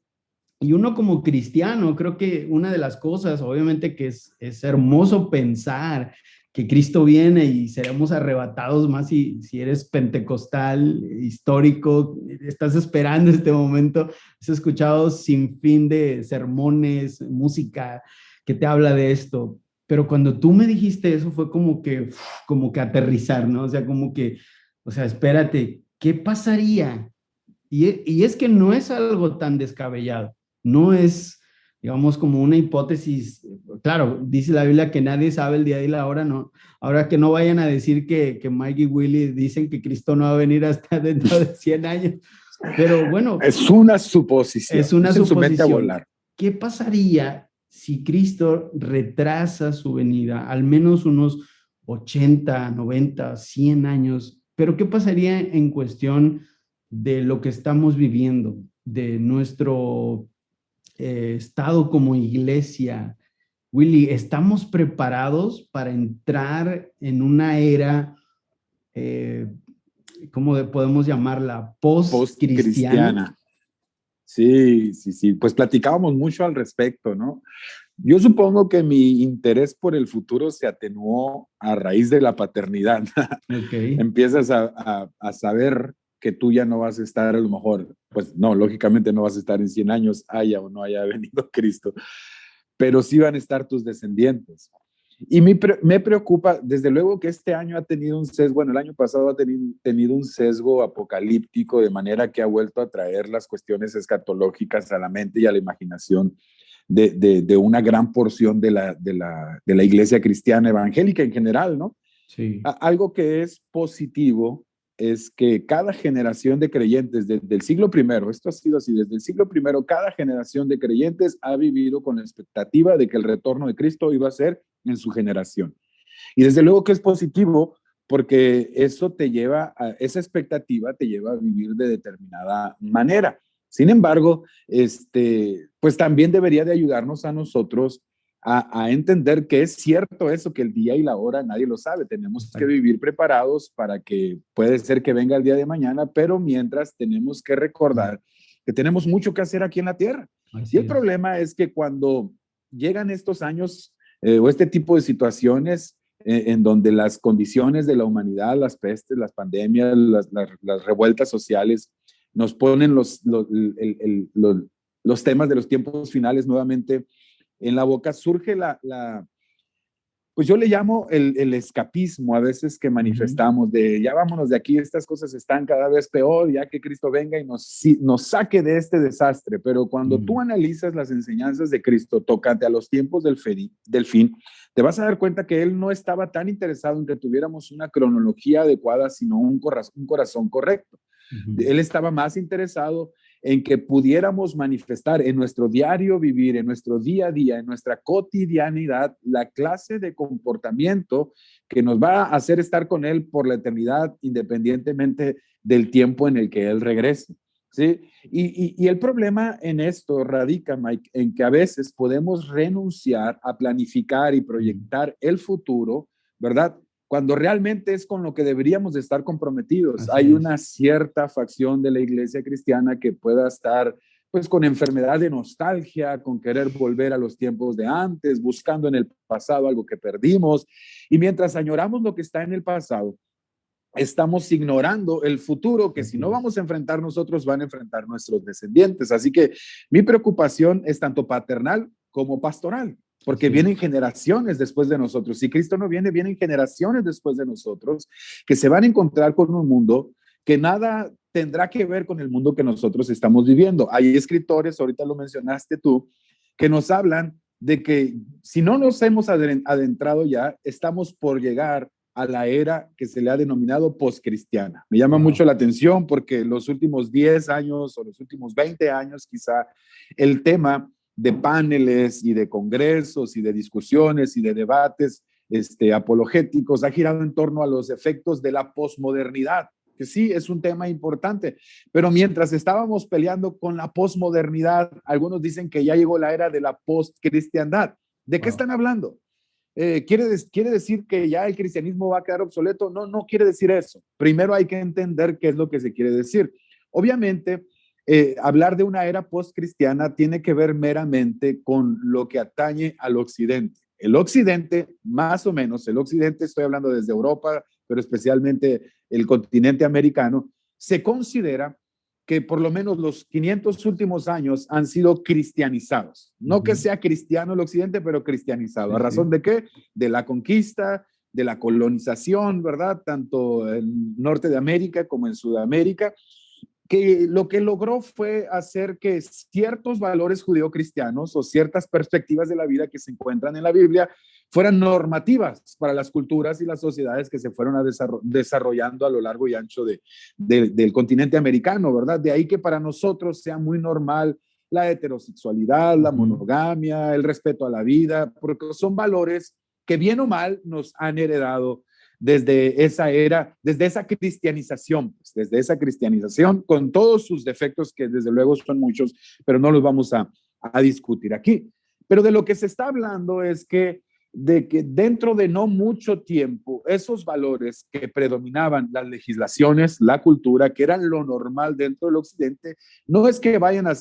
Y uno como cristiano, creo que una de las cosas, obviamente que es hermoso pensar que Cristo viene y seremos arrebatados más si eres pentecostal, histórico, estás esperando este momento, has escuchado sin fin de sermones, música que te habla de esto. Pero cuando tú me dijiste eso fue como que aterrizar, ¿no? O sea, como que, o sea, espérate, ¿qué pasaría? Y es que no es algo tan descabellado, no es, digamos, como una hipótesis. Claro, dice la Biblia que nadie sabe el día y la hora, no. Ahora que no vayan a decir que Mike y Willy dicen que Cristo no va a venir hasta dentro de 100 años, pero bueno, Es una suposición, es una echen su mente a suposición. volar. ¿Qué pasaría si Cristo retrasa su venida al menos unos 80, 90, 100 años? Pero ¿qué pasaría en cuestión de lo que estamos viviendo, de nuestro estado como iglesia? Willy, ¿estamos preparados para entrar en una era, eh, ¿cómo podemos llamarla? Post-cristiana. Post-cristiana. Sí, sí, sí. Pues platicábamos mucho al respecto, ¿no? Yo supongo que mi interés por el futuro se atenuó a raíz de la paternidad. Ok, Empiezas a saber que tú ya no vas a estar a lo mejor, pues no, lógicamente no vas a estar en 100 años, haya o no haya venido Cristo, pero sí van a estar tus descendientes. Y me preocupa, desde luego que este año ha tenido un sesgo, bueno, el año pasado ha tenido un sesgo apocalíptico, de manera que ha vuelto a traer las cuestiones escatológicas a la mente y a la imaginación de una gran porción de la iglesia cristiana evangélica en general, ¿no? sí, Algo que es positivo es que cada generación de creyentes desde el siglo primero, esto ha sido así, desde el siglo primero, cada generación de creyentes ha vivido con la expectativa de que el retorno de Cristo iba a ser en su generación. Y desde luego que es positivo porque eso te lleva a, esa expectativa te lleva a vivir de determinada manera. Sin embargo, pues también debería de ayudarnos a nosotros a entender que es cierto eso, que el día y la hora nadie lo sabe. Tenemos que exacto. vivir preparados para que puede ser que venga el día de mañana, pero mientras tenemos que recordar que tenemos mucho que hacer aquí en la tierra. Y Así el es. problema es que cuando llegan estos años o este tipo de situaciones en donde las condiciones de la humanidad, las pestes, las pandemias, las revueltas sociales, nos ponen los temas de los tiempos finales nuevamente en la boca, surge pues yo le llamo el escapismo a veces que manifestamos de ya vámonos de aquí, estas cosas están cada vez peor, ya que Cristo venga y nos saque de este desastre. Pero cuando tú analizas las enseñanzas de Cristo tocante a los tiempos del fin, te vas a dar cuenta que Él no estaba tan interesado en que tuviéramos una cronología adecuada, sino un corazón correcto. Él estaba más interesado en que pudiéramos manifestar en nuestro diario vivir, en nuestro día a día, en nuestra cotidianidad, la clase de comportamiento que nos va a hacer estar con Él por la eternidad, independientemente del tiempo en el que Él regrese. ¿Sí? Y el problema en esto radica, Mike, en que a veces podemos renunciar a planificar y proyectar el futuro, ¿verdad? Cuando realmente es con lo que deberíamos de estar comprometidos. Hay una cierta facción de la iglesia cristiana que pueda estar pues con enfermedad de nostalgia, con querer volver a los tiempos de antes, buscando en el pasado algo que perdimos. Y mientras añoramos lo que está en el pasado, estamos ignorando el futuro que si no vamos a enfrentar nosotros, van a enfrentar nuestros descendientes. Así que mi preocupación es tanto paternal como pastoral, porque vienen generaciones después de nosotros. Si Cristo no viene, vienen generaciones después de nosotros que se van a encontrar con un mundo que nada tendrá que ver con el mundo que nosotros estamos viviendo. Hay escritores, ahorita lo mencionaste tú, que nos hablan de que si no nos hemos adentrado ya, estamos por llegar a la era que se le ha denominado postcristiana. Me llama mucho la atención porque los últimos 10 años o los últimos 20 años quizá el tema de paneles y de congresos y de discusiones y de debates apologéticos ha girado en torno a los efectos de la posmodernidad, que sí es un tema importante, pero mientras estábamos peleando con la posmodernidad, algunos dicen que ya llegó la era de la postcristiandad. ¿De qué están hablando? ¿Quiere decir que ya el cristianismo va a quedar obsoleto? No, no quiere decir eso. Primero hay que entender qué es lo que se quiere decir. Obviamente, hablar de una era postcristiana tiene que ver meramente con lo que atañe al occidente. El occidente, más o menos, el occidente, estoy hablando desde Europa, pero especialmente el continente americano, se considera que por lo menos los 500 últimos años han sido cristianizados. No que sea cristiano el occidente, pero cristianizado. ¿A razón de qué? De la conquista, de la colonización, ¿verdad? Tanto en Norte de América como en Sudamérica, que lo que logró fue hacer que ciertos valores judeocristianos o ciertas perspectivas de la vida que se encuentran en la Biblia fueran normativas para las culturas y las sociedades que se fueron desarrollando a lo largo y ancho del continente americano, ¿verdad? De ahí que para nosotros sea muy normal la heterosexualidad, la monogamia, el respeto a la vida, porque son valores que bien o mal nos han heredado desde esa era, desde esa cristianización, pues, desde esa cristianización, con todos sus defectos, que desde luego son muchos, pero no los vamos a discutir aquí. Pero de lo que se está hablando es que dentro de no mucho tiempo, esos valores que predominaban las legislaciones, la cultura, que eran lo normal dentro del occidente, no es que vayan a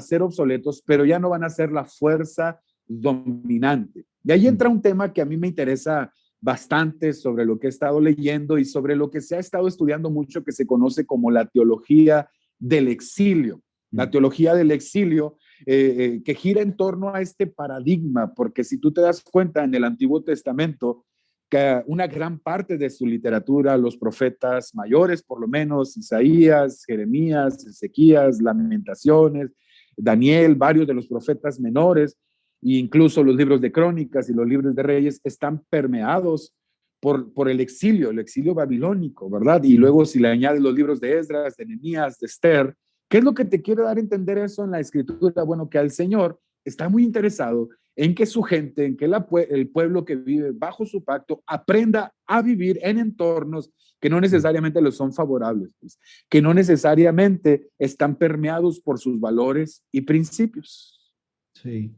ser obsoletos, pero ya no van a ser la fuerza dominante. Y ahí entra un tema que a mí me interesa bastante, sobre lo que he estado leyendo y sobre lo que se ha estado estudiando mucho, que se conoce como la teología del exilio. La teología del exilio que gira en torno a este paradigma, porque si tú te das cuenta en el Antiguo Testamento, que una gran parte de su literatura, los profetas mayores, por lo menos, Isaías, Jeremías, Ezequías, Lamentaciones, Daniel, varios de los profetas menores, e incluso los libros de Crónicas y los libros de Reyes están permeados por el exilio babilónico, ¿verdad? Y luego si le añades los libros de Esdras, de Nehemías, de Esther, ¿qué es lo que te quiere dar a entender eso en la escritura? Bueno, que el Señor está muy interesado en que su gente, en que el pueblo que vive bajo su pacto aprenda a vivir en entornos que no necesariamente les son favorables, pues, que no necesariamente están permeados por sus valores y principios. Sí.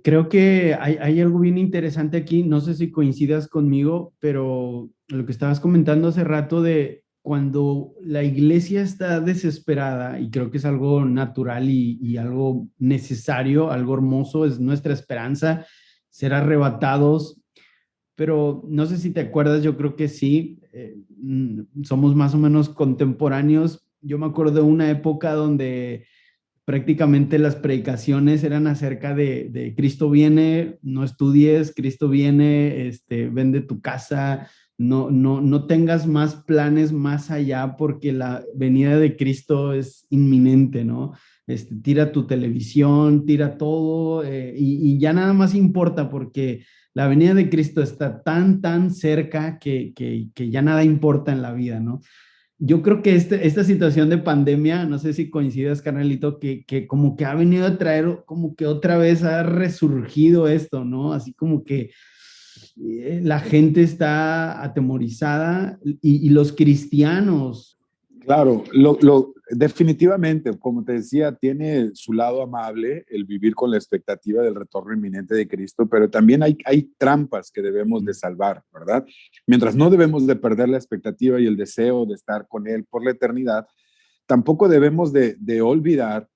Creo que hay algo bien interesante aquí, no sé si coincidas conmigo, pero lo que estabas comentando hace rato de cuando la iglesia está desesperada, y creo que es algo natural y algo necesario, algo hermoso, es nuestra esperanza ser arrebatados, pero no sé si te acuerdas, yo creo que sí, somos más o menos contemporáneos. Yo me acuerdo de una época donde prácticamente las predicaciones eran acerca de Cristo viene, no estudies, Cristo viene, vende tu casa, no tengas más planes más allá porque la venida de Cristo es inminente, ¿no? Tira tu televisión, tira todo y ya nada más importa porque la venida de Cristo está tan cerca que ya nada importa en la vida, ¿no? Yo creo que esta situación de pandemia, no sé si coincidas, carnalito, que como que ha venido a traer, como que otra vez ha resurgido esto, ¿no? Así como que la gente está atemorizada y los cristianos. Claro, definitivamente, como te decía, tiene su lado amable el vivir con la expectativa del retorno inminente de Cristo, pero también hay trampas que debemos de salvar, ¿verdad? Mientras no debemos de perder la expectativa y el deseo de estar con Él por la eternidad, tampoco debemos de olvidar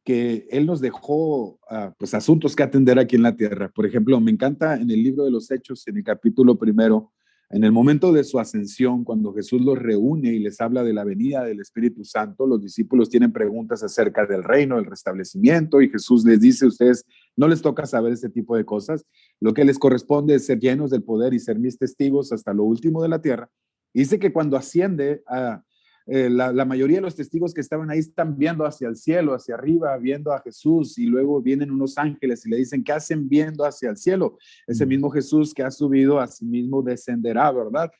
que Él nos dejó pues asuntos que atender aquí en la tierra. Por ejemplo, me encanta en el libro de los Hechos, en el capítulo 1, en el momento de su ascensión, cuando Jesús los reúne y les habla de la venida del Espíritu Santo, los discípulos tienen preguntas acerca del reino, del restablecimiento, y Jesús les dice: ustedes no les toca saber ese tipo de cosas, lo que les corresponde es ser llenos del poder y ser mis testigos hasta lo último de la tierra. Y dice que cuando asciende la mayoría de los testigos que estaban ahí están viendo hacia el cielo, hacia arriba, viendo a Jesús, y luego vienen unos ángeles y le dicen: ¿qué hacen viendo hacia el cielo? Ese mismo Jesús que ha subido a sí mismo descenderá, ¿verdad?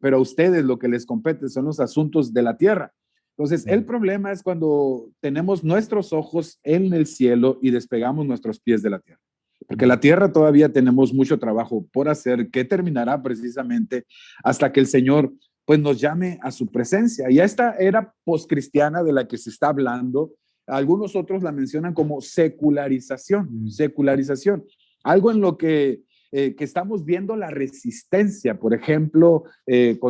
Pero a ustedes lo que les compete son los asuntos de la tierra. Entonces, el problema es cuando tenemos nuestros ojos en el cielo y despegamos nuestros pies de la tierra. Porque la tierra todavía tenemos mucho trabajo por hacer, que terminará precisamente hasta que el Señor pues nos llame a su presencia. Y a esta era poscristiana de la que se está hablando, algunos otros la mencionan como secularización, algo en lo que estamos viendo la resistencia, por ejemplo,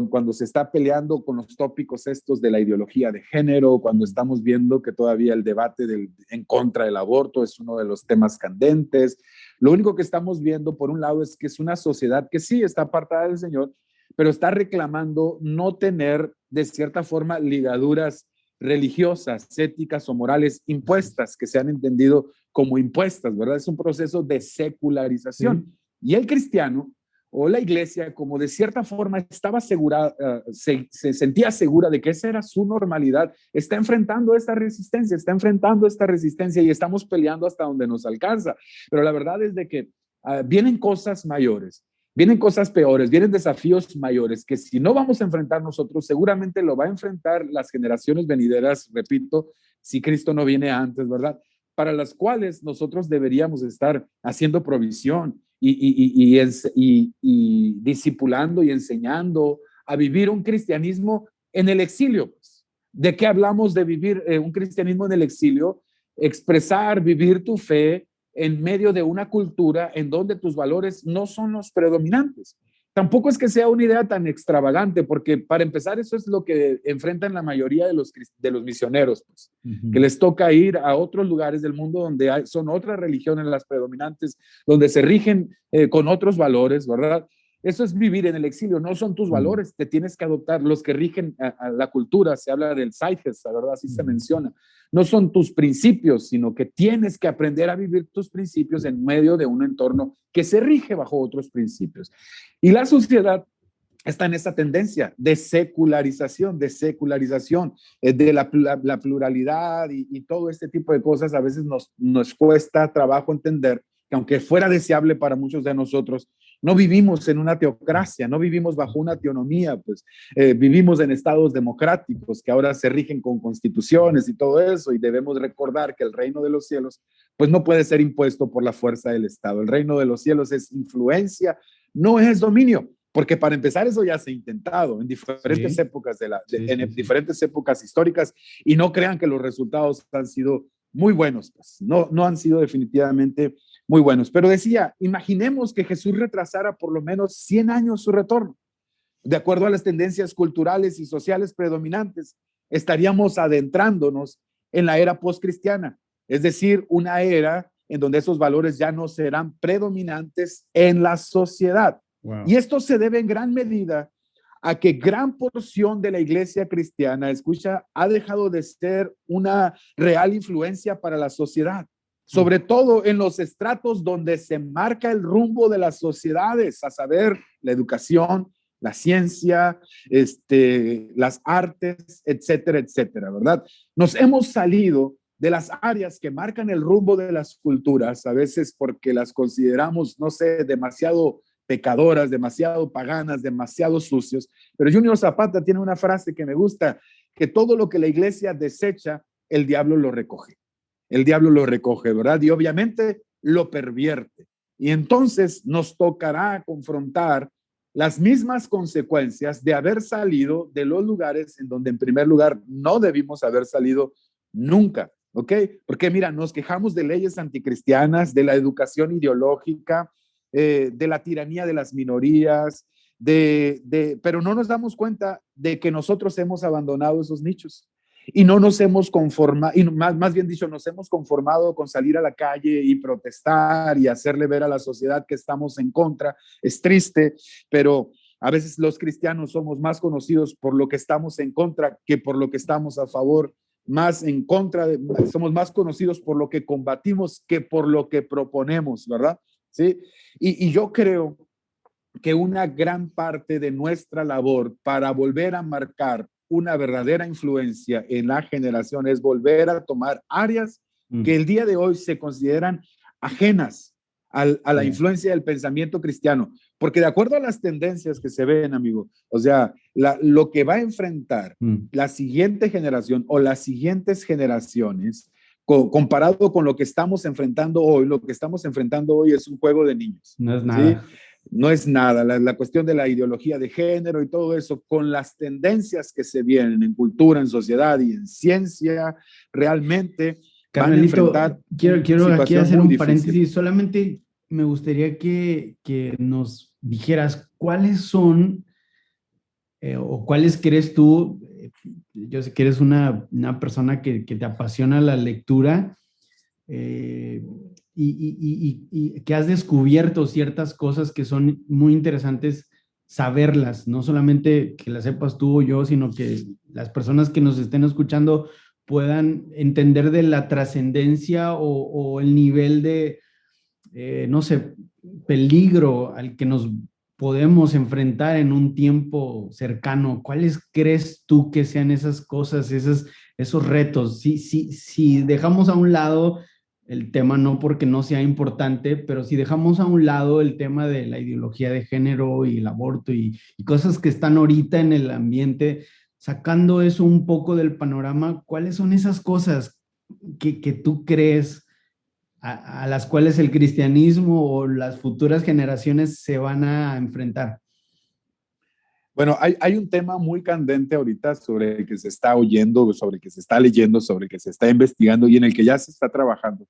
cuando se está peleando con los tópicos estos de la ideología de género, cuando estamos viendo que todavía el debate en contra del aborto es uno de los temas candentes. Lo único que estamos viendo, por un lado, es que es una sociedad que sí está apartada del Señor, pero está reclamando no tener, de cierta forma, ligaduras religiosas, éticas o morales impuestas, que se han entendido como impuestas, ¿verdad? Es un proceso de secularización. Sí. Y el cristiano o la iglesia, como de cierta forma estaba segura, se sentía segura de que esa era su normalidad, está enfrentando esta resistencia y estamos peleando hasta donde nos alcanza. Pero la verdad es de que vienen cosas mayores. Vienen cosas peores, vienen desafíos mayores que si no vamos a enfrentar nosotros, seguramente lo va a enfrentar las generaciones venideras, repito, si Cristo no viene antes, ¿verdad? Para las cuales nosotros deberíamos estar haciendo provisión y discipulando y enseñando a vivir un cristianismo en el exilio. ¿De qué hablamos de vivir un cristianismo en el exilio? Expresar, vivir tu fe en medio de una cultura en donde tus valores no son los predominantes. Tampoco es que sea una idea tan extravagante, porque para empezar eso es lo que enfrentan la mayoría de los misioneros, pues, que les toca ir a otros lugares del mundo donde son otras religiones las predominantes, donde se rigen con otros valores, ¿verdad? Eso es vivir en el exilio, no son tus valores, te tienes que adoptar los que rigen a la cultura, se habla del Zeitgeist, la verdad, así se menciona. No son tus principios, sino que tienes que aprender a vivir tus principios en medio de un entorno que se rige bajo otros principios. Y la sociedad está en esa tendencia de secularización, de la pluralidad y todo este tipo de cosas. A veces nos cuesta trabajo entender que aunque fuera deseable para muchos de nosotros, no vivimos en una teocracia, no vivimos bajo una teonomía, pues vivimos en estados democráticos que ahora se rigen con constituciones y todo eso, y debemos recordar que el reino de los cielos pues no puede ser impuesto por la fuerza del Estado. El reino de los cielos es influencia, no es dominio. Porque para empezar eso ya se ha intentado en diferentes épocas diferentes épocas históricas, y no crean que los resultados han sido muy buenos, pues. No han sido definitivamente muy buenos. Pero decía, imaginemos que Jesús retrasara por lo menos 100 años su retorno. De acuerdo a las tendencias culturales y sociales predominantes, estaríamos adentrándonos en la era postcristiana, es decir, una era en donde esos valores ya no serán predominantes en la sociedad. Wow. Y esto se debe en gran medida a que gran porción de la iglesia cristiana, escucha, ha dejado de ser una real influencia para la sociedad, sobre todo en los estratos donde se marca el rumbo de las sociedades, a saber, la educación, la ciencia, las artes, etcétera, etcétera, ¿verdad? Nos hemos salido de las áreas que marcan el rumbo de las culturas, a veces porque las consideramos, no sé, demasiado pecadoras, demasiado paganas, demasiado sucios. Pero Junior Zapata tiene una frase que me gusta, que todo lo que la iglesia desecha, el diablo lo recoge. El diablo lo recoge, ¿verdad? Y obviamente lo pervierte. Y entonces nos tocará confrontar las mismas consecuencias de haber salido de los lugares en donde en primer lugar no debimos haber salido nunca, ¿ok? Porque mira, nos quejamos de leyes anticristianas, de la educación ideológica, de la tiranía de las minorías, pero no nos damos cuenta de que nosotros hemos abandonado esos nichos y no nos hemos conformado, y más bien dicho, nos hemos conformado con salir a la calle y protestar y hacerle ver a la sociedad que estamos en contra. Es triste, pero a veces los cristianos somos más conocidos por lo que estamos en contra que por lo que estamos a favor, más en contra, somos más conocidos por lo que combatimos que por lo que proponemos, ¿verdad? ¿Sí? Y yo creo que una gran parte de nuestra labor para volver a marcar una verdadera influencia en la generación es volver a tomar áreas que el día de hoy se consideran ajenas a la influencia del pensamiento cristiano. Porque de acuerdo a las tendencias que se ven, amigo, o sea, lo que va a enfrentar la siguiente generación o las siguientes generaciones, comparado con lo que estamos enfrentando hoy, lo que estamos enfrentando hoy es un juego de niños. No es nada. ¿Sí? No es nada, la cuestión de la ideología de género y todo eso, con las tendencias que se vienen en cultura, en sociedad y en ciencia, realmente Carnalito, van a enfrentar quiero aquí hacer un difícil. paréntesis. Solamente me gustaría que nos dijeras cuáles son o cuáles crees tú. Yo sé que eres una persona que te apasiona la lectura y que has descubierto ciertas cosas que son muy interesantes saberlas, no solamente que las sepas tú o yo, sino que las personas que nos estén escuchando puedan entender de la trascendencia o el nivel de, no sé, peligro al que nos podemos enfrentar en un tiempo cercano. ¿Cuáles crees tú que sean esas cosas, esos retos? Si dejamos a un lado el tema, no porque no sea importante, pero si dejamos a un lado el tema de la ideología de género y el aborto y cosas que están ahorita en el ambiente, sacando eso un poco del panorama, ¿cuáles son esas cosas que tú crees a las cuales el cristianismo o las futuras generaciones se van a enfrentar? Bueno, hay un tema muy candente ahorita sobre el que se está oyendo, sobre el que se está leyendo, sobre el que se está investigando y en el que ya se está trabajando,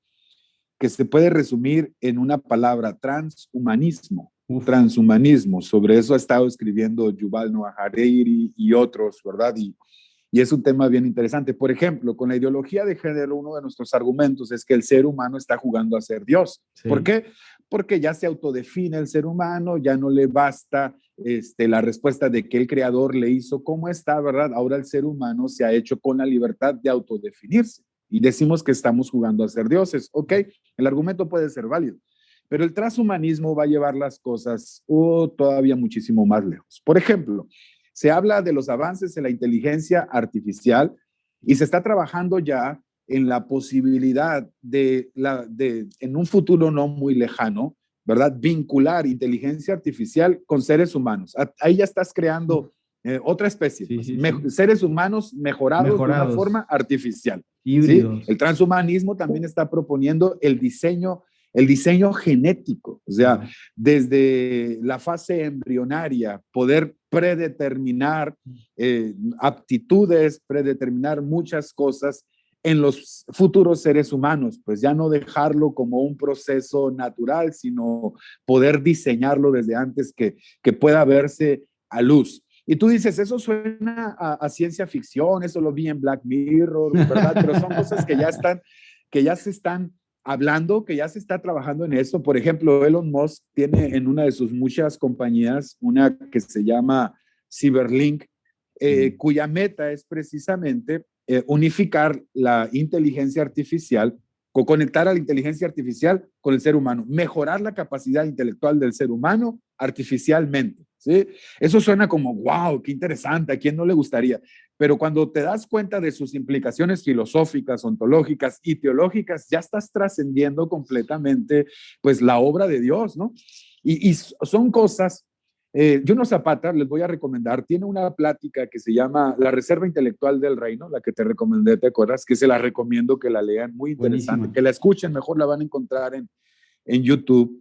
que se puede resumir en una palabra: transhumanismo. Transhumanismo. Sobre eso ha estado escribiendo Yuval Noah Harari y otros, ¿verdad? Y es un tema bien interesante. Por ejemplo, con la ideología de género, uno de nuestros argumentos es que el ser humano está jugando a ser Dios. Sí. ¿Por qué? Porque ya se autodefine el ser humano, ya no le basta la respuesta de que el creador le hizo como está, ¿verdad? Ahora el ser humano se ha hecho con la libertad de autodefinirse y decimos que estamos jugando a ser dioses. Ok, el argumento puede ser válido, pero el transhumanismo va a llevar las cosas todavía muchísimo más lejos. Por ejemplo, se habla de los avances en la inteligencia artificial y se está trabajando ya en la posibilidad en un futuro no muy lejano, ¿verdad? Vincular inteligencia artificial con seres humanos. Ahí ya estás creando otra especie, sí. Seres humanos mejorados de una forma artificial. Híbridos. ¿Sí? El transhumanismo también está proponiendo el diseño genético, o sea, desde la fase embrionaria, poder predeterminar aptitudes, predeterminar muchas cosas en los futuros seres humanos, pues ya no dejarlo como un proceso natural, sino poder diseñarlo desde antes que pueda verse a luz. Y tú dices, eso suena a ciencia ficción, eso lo vi en Black Mirror, ¿verdad? Pero son cosas que ya se están hablando, que ya se está trabajando en eso. Por ejemplo, Elon Musk tiene en una de sus muchas compañías una que se llama Cyberlink, cuya meta es precisamente unificar la inteligencia artificial, conectar a la inteligencia artificial con el ser humano, mejorar la capacidad intelectual del ser humano artificialmente. ¿Sí? Eso suena como, wow, qué interesante, ¿a quién no le gustaría? Pero cuando te das cuenta de sus implicaciones filosóficas, ontológicas y teológicas, ya estás trascendiendo completamente pues la obra de Dios, ¿no? Y son cosas, Juno Zapata, les voy a recomendar, tiene una plática que se llama La Reserva Intelectual del Reino, la que te recomendé, ¿te acuerdas? Que se la recomiendo que la lean, muy interesante, buenísima, que la escuchen, mejor la van a encontrar en YouTube.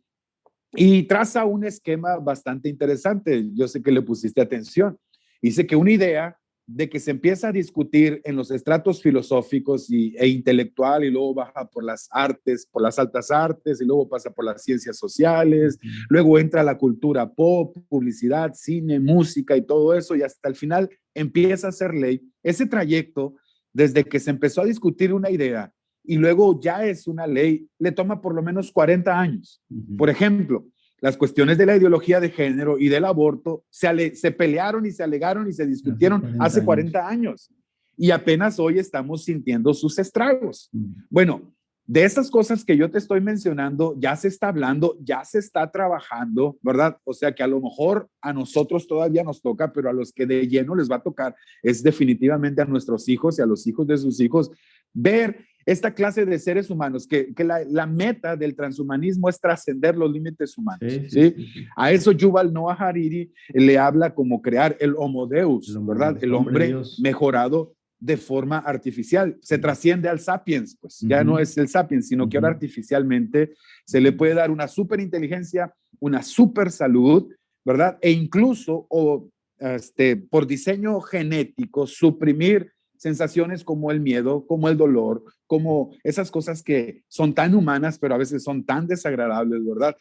Y traza un esquema bastante interesante. Yo sé que le pusiste atención. Dice que una idea de que se empieza a discutir en los estratos filosóficos e intelectual y luego baja por las artes, por las altas artes y luego pasa por las ciencias sociales, luego entra la cultura pop, publicidad, cine, música y todo eso y hasta el final empieza a ser ley. Ese trayecto, desde que se empezó a discutir una idea y luego ya es una ley, le toma por lo menos 40 años. Por ejemplo, las cuestiones de la ideología de género y del aborto se pelearon y se alegaron y se discutieron hace 40 años. Y apenas hoy estamos sintiendo sus estragos. Bueno, de esas cosas que yo te estoy mencionando, ya se está hablando, ya se está trabajando, ¿verdad? O sea que a lo mejor a nosotros todavía nos toca, pero a los que de lleno les va a tocar es definitivamente a nuestros hijos y a los hijos de sus hijos ver esta clase de seres humanos, que la meta del transhumanismo es trascender los límites humanos. ¿Sí? A eso Yuval Noah Harari le habla como crear el Homo Deus, ¿verdad? El hombre mejorado de forma artificial. Se trasciende al sapiens, pues ya no es el sapiens, sino que ahora artificialmente se le puede dar una superinteligencia, una super salud, ¿verdad? E incluso por diseño genético suprimir sensaciones como el miedo, como el dolor, como esas cosas que son tan humanas, pero a veces son tan desagradables, ¿verdad?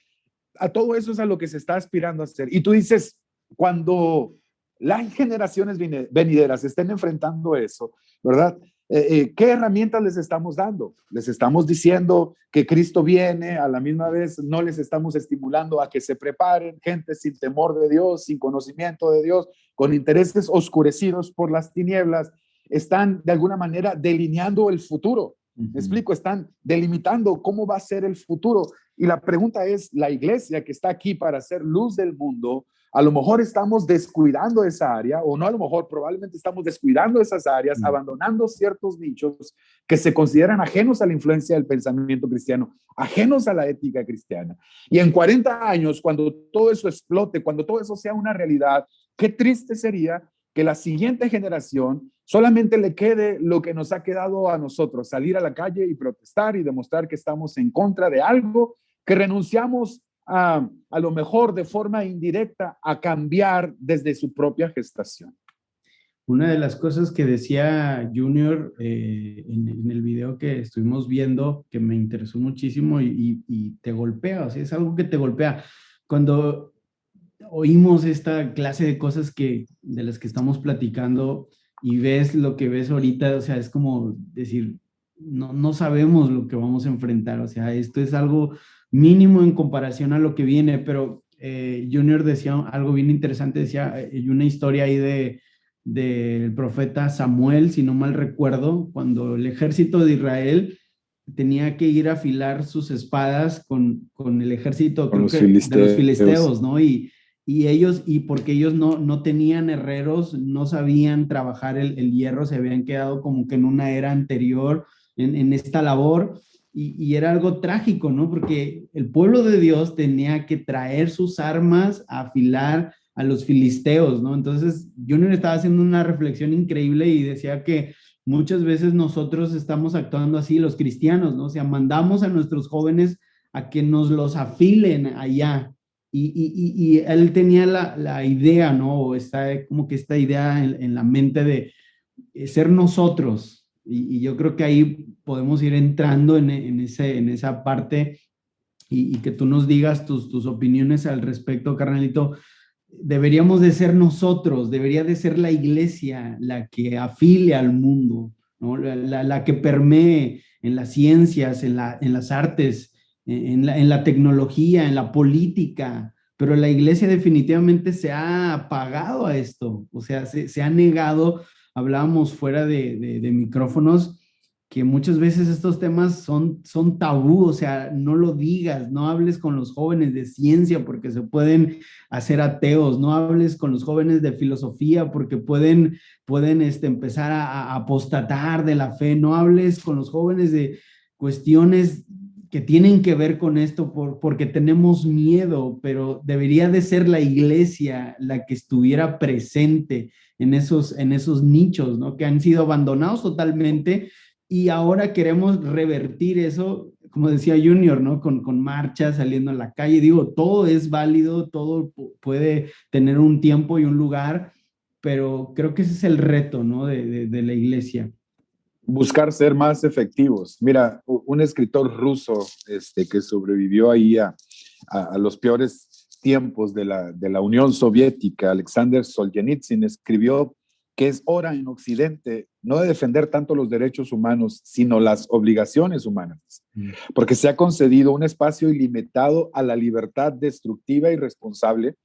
A todo eso es a lo que se está aspirando a hacer. Y tú dices, cuando las generaciones venideras estén enfrentando eso, ¿verdad? ¿Qué herramientas les estamos dando? Les estamos diciendo que Cristo viene, a la misma vez no les estamos estimulando a que se preparen, gente sin temor de Dios, sin conocimiento de Dios, con intereses oscurecidos por las tinieblas, están de alguna manera delineando el futuro. ¿Me explico? Están delimitando cómo va a ser el futuro. Y la pregunta es, la iglesia que está aquí para ser luz del mundo, a lo mejor estamos descuidando esa área, o no a lo mejor, probablemente estamos descuidando esas áreas, abandonando ciertos nichos que se consideran ajenos a la influencia del pensamiento cristiano, ajenos a la ética cristiana. Y en 40 años, cuando todo eso explote, cuando todo eso sea una realidad, qué triste sería que la siguiente generación solamente le quede lo que nos ha quedado a nosotros, salir a la calle y protestar y demostrar que estamos en contra de algo que renunciamos a lo mejor de forma indirecta a cambiar desde su propia gestación. Una de las cosas que decía Junior en el video que estuvimos viendo, que me interesó muchísimo y te golpea, o sea, es algo que te golpea. Cuando oímos esta clase de cosas de las que estamos platicando y ves lo que ves ahorita, o sea, es como decir, no sabemos lo que vamos a enfrentar, o sea, esto es algo mínimo en comparación a lo que viene, pero Junior decía algo bien interesante, decía una historia ahí del profeta Samuel, si no mal recuerdo, cuando el ejército de Israel tenía que ir a afilar sus espadas con el ejército con de los filisteos, ¿no? Y porque ellos no tenían herreros, no sabían trabajar el hierro, se habían quedado como que en una era anterior en esta labor, y era algo trágico, ¿no? Porque el pueblo de Dios tenía que traer sus armas a afilar a los filisteos, ¿no? Entonces, Junior estaba haciendo una reflexión increíble y decía que muchas veces nosotros estamos actuando así, los cristianos, ¿no? O sea, mandamos a nuestros jóvenes a que nos los afilen allá. Y él tenía la idea, ¿no? O está como que esta idea en la mente de ser nosotros. Y yo creo que ahí podemos ir entrando en esa parte y que tú nos digas tus opiniones al respecto, carnalito. Deberíamos de ser nosotros, debería de ser la iglesia la que afile al mundo, ¿no? La que permee en las ciencias, en las artes, en la tecnología, en la política, pero la iglesia definitivamente se ha apagado a esto, o sea, se ha negado. Hablábamos fuera de micrófonos que muchas veces estos temas son tabú, o sea, no lo digas, no hables con los jóvenes de ciencia porque se pueden hacer ateos, no hables con los jóvenes de filosofía porque pueden empezar a apostatar de la fe, no hables con los jóvenes de cuestiones que tienen que ver con esto porque tenemos miedo, pero debería de ser la iglesia la que estuviera presente en esos nichos, ¿no? Que han sido abandonados totalmente y ahora queremos revertir eso, como decía Junior, ¿no? Con marchas, saliendo a la calle. Digo, todo es válido, todo puede tener un tiempo y un lugar, pero creo que ese es el reto, ¿no? De la iglesia. Buscar ser más efectivos. Mira, un escritor ruso que sobrevivió ahí a los peores tiempos de la Unión Soviética, Alexander Solzhenitsyn, escribió que es hora en Occidente no de defender tanto los derechos humanos, sino las obligaciones humanas, porque se ha concedido un espacio ilimitado a la libertad destructiva y responsable.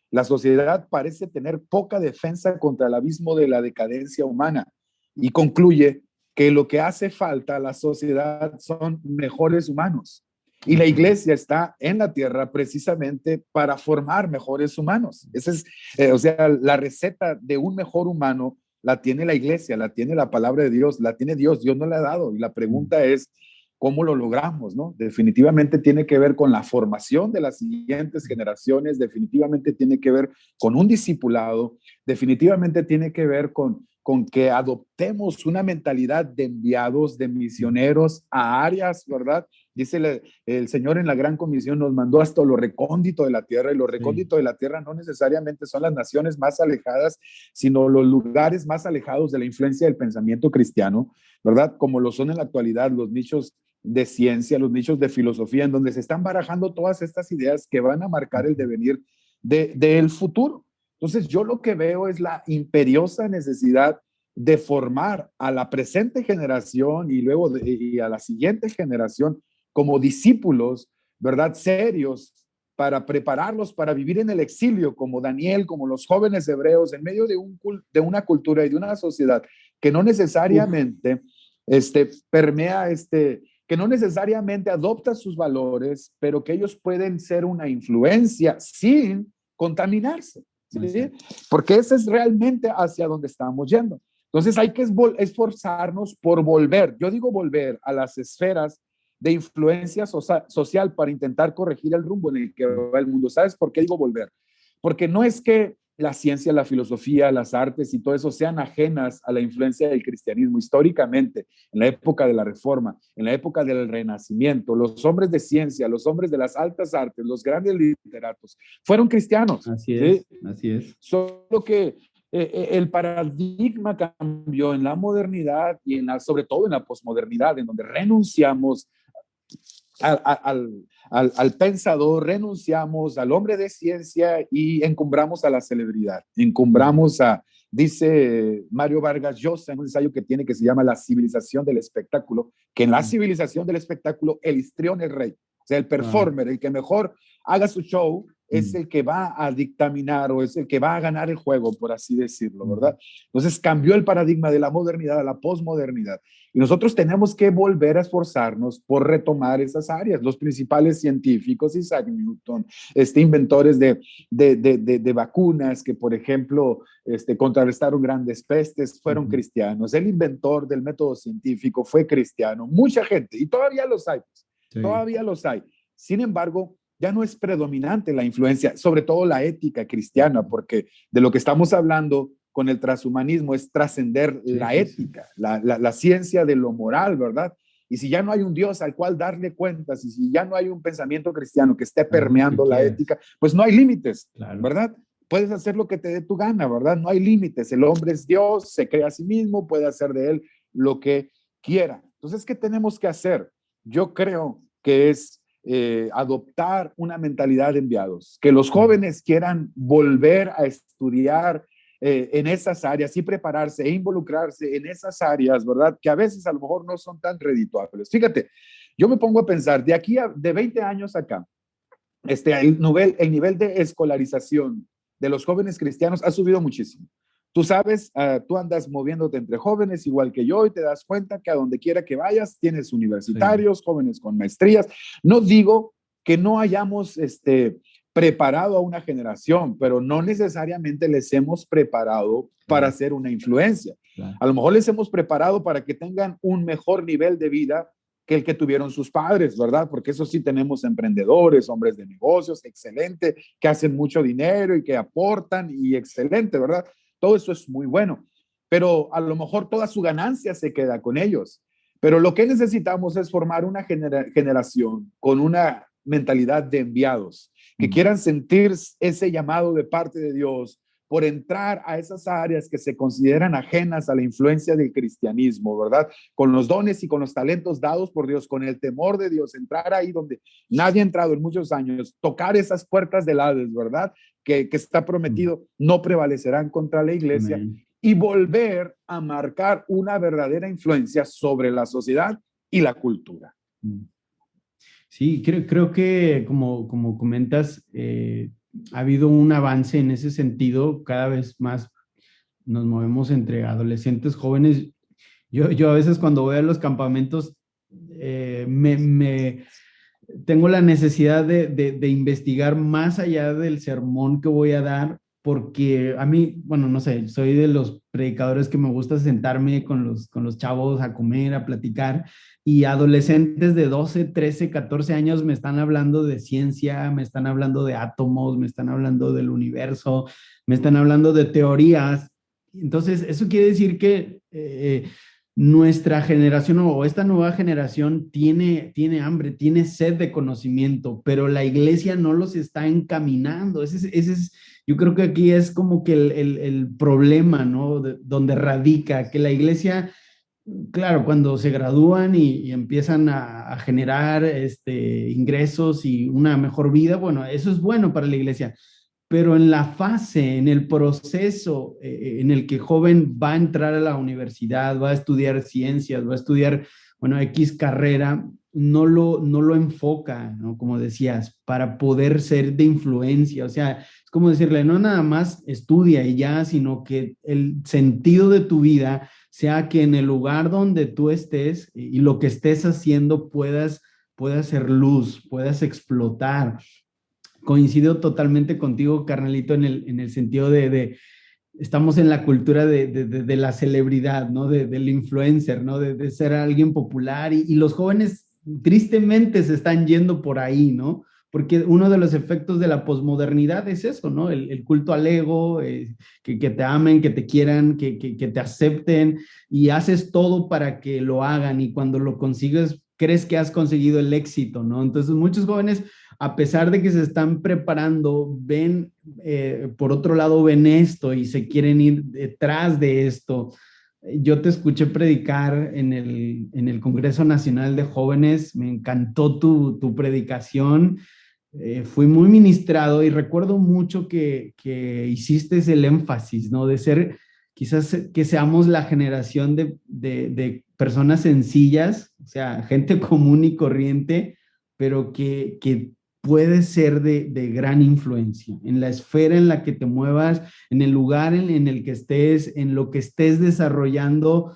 La sociedad parece tener poca defensa contra el abismo de la decadencia humana y concluye que lo que hace falta a la sociedad son mejores humanos. Y la iglesia está en la tierra precisamente para formar mejores humanos. Esa es, o sea, la receta de un mejor humano la tiene la iglesia, la tiene la palabra de Dios, la tiene Dios, Dios nos la ha dado. Y la pregunta es, ¿cómo lo logramos? ¿No? Definitivamente tiene que ver con la formación de las siguientes generaciones, definitivamente tiene que ver con un discipulado, definitivamente tiene que ver con que adoptemos una mentalidad de enviados, de misioneros a áreas, ¿verdad? Dice el Señor en la Gran Comisión nos mandó hasta lo recóndito de la tierra, y lo recóndito de la tierra no necesariamente son las naciones más alejadas, sino los lugares más alejados de la influencia del pensamiento cristiano, ¿verdad? Como lo son en la actualidad los nichos de ciencia, los nichos de filosofía, en donde se están barajando todas estas ideas que van a marcar el devenir del futuro. Entonces, yo lo que veo es la imperiosa necesidad de formar a la presente generación y luego y a la siguiente generación como discípulos, ¿verdad? Serios para prepararlos para vivir en el exilio, como Daniel, como los jóvenes hebreos, en medio de una cultura y de una sociedad que no necesariamente permea que no necesariamente adopta sus valores, pero que ellos pueden ser una influencia sin contaminarse, ¿sí? Porque ese es realmente hacia donde estamos yendo. Entonces hay que esforzarnos por volver, yo digo volver a las esferas de influencia social para intentar corregir el rumbo en el que va el mundo. ¿Sabes por qué digo volver? Porque no es que la ciencia, la filosofía, las artes y todo eso sean ajenas a la influencia del cristianismo. Históricamente, en la época de la Reforma, en la época del Renacimiento, los hombres de ciencia, los hombres de las altas artes, los grandes literatos, fueron cristianos. Así ¿sí? es, así es. Solo que el paradigma cambió en la modernidad y sobre todo en la posmodernidad, en donde renunciamos al pensador, renunciamos al hombre de ciencia y encumbramos a la celebridad, encumbramos dice Mario Vargas Llosa en un ensayo que tiene que se llama La civilización del espectáculo, que en la civilización del espectáculo el histrión es rey, o sea, el performer, el que mejor haga su show, es el que va a dictaminar o es el que va a ganar el juego, por así decirlo, ¿verdad? Entonces cambió el paradigma de la modernidad a la posmodernidad. Y nosotros tenemos que volver a esforzarnos por retomar esas áreas. Los principales científicos, Isaac Newton, inventores de vacunas que, por ejemplo, contrarrestaron grandes pestes, fueron cristianos. El inventor del método científico fue cristiano. Mucha gente, y todavía los hay, todavía los hay. Sin embargo, ya no es predominante la influencia, sobre todo la ética cristiana, porque de lo que estamos hablando con el transhumanismo es trascender la ética, la ciencia de lo moral, ¿verdad? Y si ya no hay un Dios al cual darle cuentas, y si ya no hay un pensamiento cristiano que esté permeando la ética, pues no hay límites, ¿verdad? Puedes hacer lo que te dé tu gana, ¿verdad? No hay límites. El hombre es Dios, se crea a sí mismo, puede hacer de él lo que quiera. Entonces, ¿qué tenemos que hacer? Yo creo que es adoptar una mentalidad de enviados, que los jóvenes quieran volver a estudiar en esas áreas y prepararse e involucrarse en esas áreas, ¿verdad? Que a veces a lo mejor no son tan redituables. Fíjate, yo me pongo a pensar, de 20 años acá, el nivel de escolarización de los jóvenes cristianos ha subido muchísimo. Tú sabes, tú andas moviéndote entre jóvenes igual que yo y te das cuenta que a donde quiera que vayas tienes universitarios, sí, jóvenes con maestrías. No digo que no hayamos preparado a una generación, pero no necesariamente les hemos preparado para ser una influencia. Claro. A lo mejor les hemos preparado para que tengan un mejor nivel de vida que el que tuvieron sus padres, ¿verdad? Porque eso sí tenemos emprendedores, hombres de negocios, excelente, que hacen mucho dinero y que aportan y excelente, ¿verdad? Todo eso es muy bueno, pero a lo mejor toda su ganancia se queda con ellos. Pero lo que necesitamos es formar una generación con una mentalidad de enviados, que quieran sentir ese llamado de parte de Dios por entrar a esas áreas que se consideran ajenas a la influencia del cristianismo, ¿verdad? Con los dones y con los talentos dados por Dios, con el temor de Dios, entrar ahí donde nadie ha entrado en muchos años, tocar esas puertas del Hades, ¿verdad? Que está prometido, no prevalecerán contra la iglesia. Amén. Y volver a marcar una verdadera influencia sobre la sociedad y la cultura. Sí, creo que como comentas, ha habido un avance en ese sentido. Cada vez más nos movemos entre adolescentes, jóvenes. Yo a veces cuando voy a los campamentos tengo la necesidad de investigar más allá del sermón que voy a dar, porque a mí, bueno, no sé, soy de los predicadores que me gusta sentarme con los chavos a comer, a platicar, y adolescentes de 12, 13, 14 años me están hablando de ciencia, me están hablando de átomos, me están hablando del universo, me están hablando de teorías. Entonces, eso quiere decir que nuestra generación o esta nueva generación tiene hambre, tiene sed de conocimiento, pero la iglesia no los está encaminando. Ese es, yo creo que aquí es como que el problema, ¿no? Donde radica, que la iglesia, claro, cuando se gradúan y empiezan a generar ingresos y una mejor vida, bueno, eso es bueno para la iglesia. Pero en la fase, en el proceso en el que joven va a entrar a la universidad, va a estudiar ciencias, va a estudiar, bueno, X carrera, no lo enfoca, ¿no? Como decías, para poder ser de influencia. O sea, es como decirle, no nada más estudia y ya, sino que el sentido de tu vida sea que en el lugar donde tú estés y lo que estés haciendo puedas ser luz, puedas explotar. Coincido totalmente contigo, carnalito, en el sentido de estamos en la cultura de la celebridad, ¿no? Del influencer, ¿no? De ser alguien popular y los jóvenes tristemente se están yendo por ahí, ¿no? Porque uno de los efectos de la posmodernidad es eso, ¿no? El culto al ego, que te amen, que te quieran, que te acepten y haces todo para que lo hagan y cuando lo consigues crees que has conseguido el éxito, ¿no? Entonces muchos jóvenes, a pesar de que se están preparando, ven, por otro lado, ven esto y se quieren ir detrás de esto. Yo te escuché predicar en el Congreso Nacional de Jóvenes, me encantó tu predicación, fui muy ministrado y recuerdo mucho que hiciste el énfasis, ¿no? De ser, quizás que seamos la generación de personas sencillas, o sea, gente común y corriente, pero que puede ser de gran influencia en la esfera en la que te muevas, en el lugar en el que estés, en lo que estés desarrollando,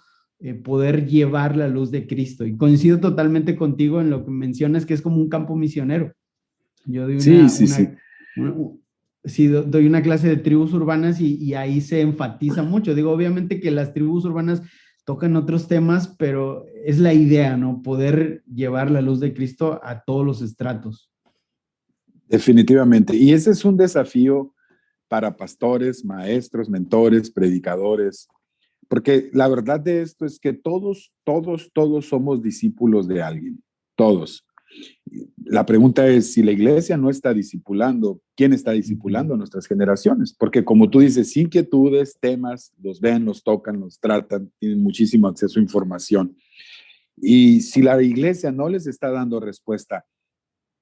poder llevar la luz de Cristo. Y coincido totalmente contigo en lo que mencionas, que es como un campo misionero. Yo doy doy una clase de tribus urbanas y ahí se enfatiza mucho. Digo, obviamente que las tribus urbanas tocan otros temas, pero es la idea, ¿no? Poder llevar la luz de Cristo a todos los estratos. Definitivamente. Y ese es un desafío para pastores, maestros, mentores, predicadores, porque la verdad de esto es que todos somos discípulos de alguien, todos. La pregunta es, si la iglesia no está discipulando, ¿quién está discipulando a nuestras generaciones? Porque como tú dices, inquietudes, temas, los ven, los tocan, los tratan, tienen muchísimo acceso a información. Y si la iglesia no les está dando respuesta,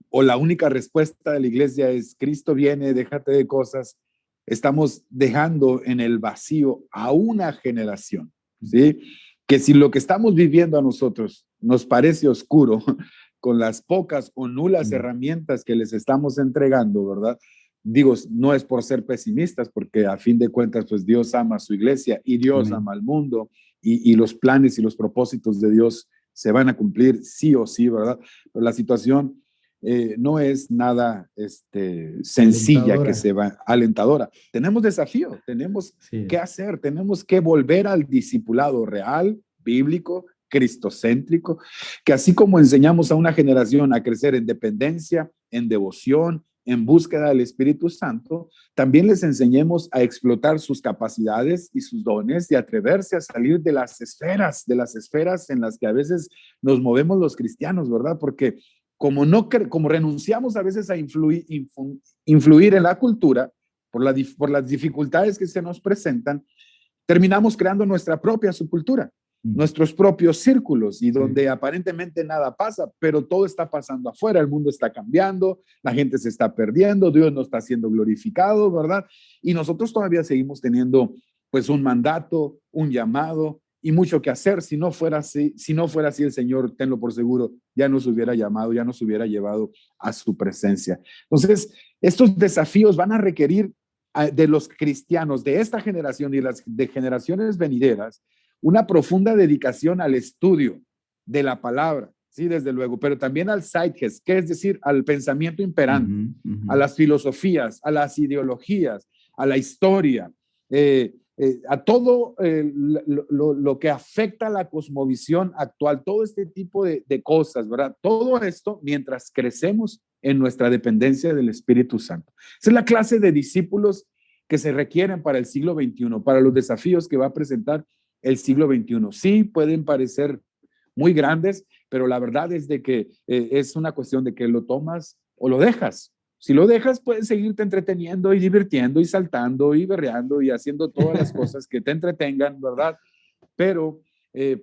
o la única respuesta de la iglesia es Cristo viene, déjate de cosas, estamos dejando en el vacío a una generación, ¿sí? Que si lo que estamos viviendo a nosotros nos parece oscuro, con las pocas o nulas herramientas que les estamos entregando, ¿verdad? Digo, no es por ser pesimistas, porque a fin de cuentas, pues Dios ama a su iglesia y Dios ama al mundo y los planes y los propósitos de Dios se van a cumplir sí o sí, ¿verdad? Pero la situación no es nada sencilla Alentadora. que se va, alentadora. Tenemos desafío, tenemos que hacer, tenemos que volver al discipulado real, bíblico, cristocéntrico, que así como enseñamos a una generación a crecer en dependencia, en devoción, en búsqueda del Espíritu Santo, también les enseñemos a explotar sus capacidades y sus dones y atreverse a salir de las esferas en las que a veces nos movemos los cristianos, ¿verdad? Porque como renunciamos a veces a influir en la cultura por las dificultades que se nos presentan, terminamos creando nuestra propia subcultura, nuestros propios círculos y donde aparentemente nada pasa, pero todo está pasando afuera, el mundo está cambiando, la gente se está perdiendo, Dios no está siendo glorificado, ¿verdad? Y nosotros todavía seguimos teniendo pues un mandato, un llamado y mucho que hacer. Si no fuera así, el Señor, tenlo por seguro, ya nos hubiera llamado, ya nos hubiera llevado a su presencia. Entonces, estos desafíos van a requerir de los cristianos de esta generación y las de generaciones venideras una profunda dedicación al estudio de la palabra, sí, desde luego, pero también al zeitgeist, que es decir, al pensamiento imperante, a las filosofías, a las ideologías, a la historia, a todo lo que afecta a la cosmovisión actual, todo este tipo de cosas, ¿verdad? Todo esto mientras crecemos en nuestra dependencia del Espíritu Santo. Esa es la clase de discípulos que se requieren para el siglo XXI, para los desafíos que va a presentar el siglo XXI. Sí, pueden parecer muy grandes, pero la verdad es de que es una cuestión de que lo tomas o lo dejas. Si lo dejas, puedes seguirte entreteniendo y divirtiendo y saltando y berreando y haciendo todas las cosas que te entretengan, ¿verdad? Pero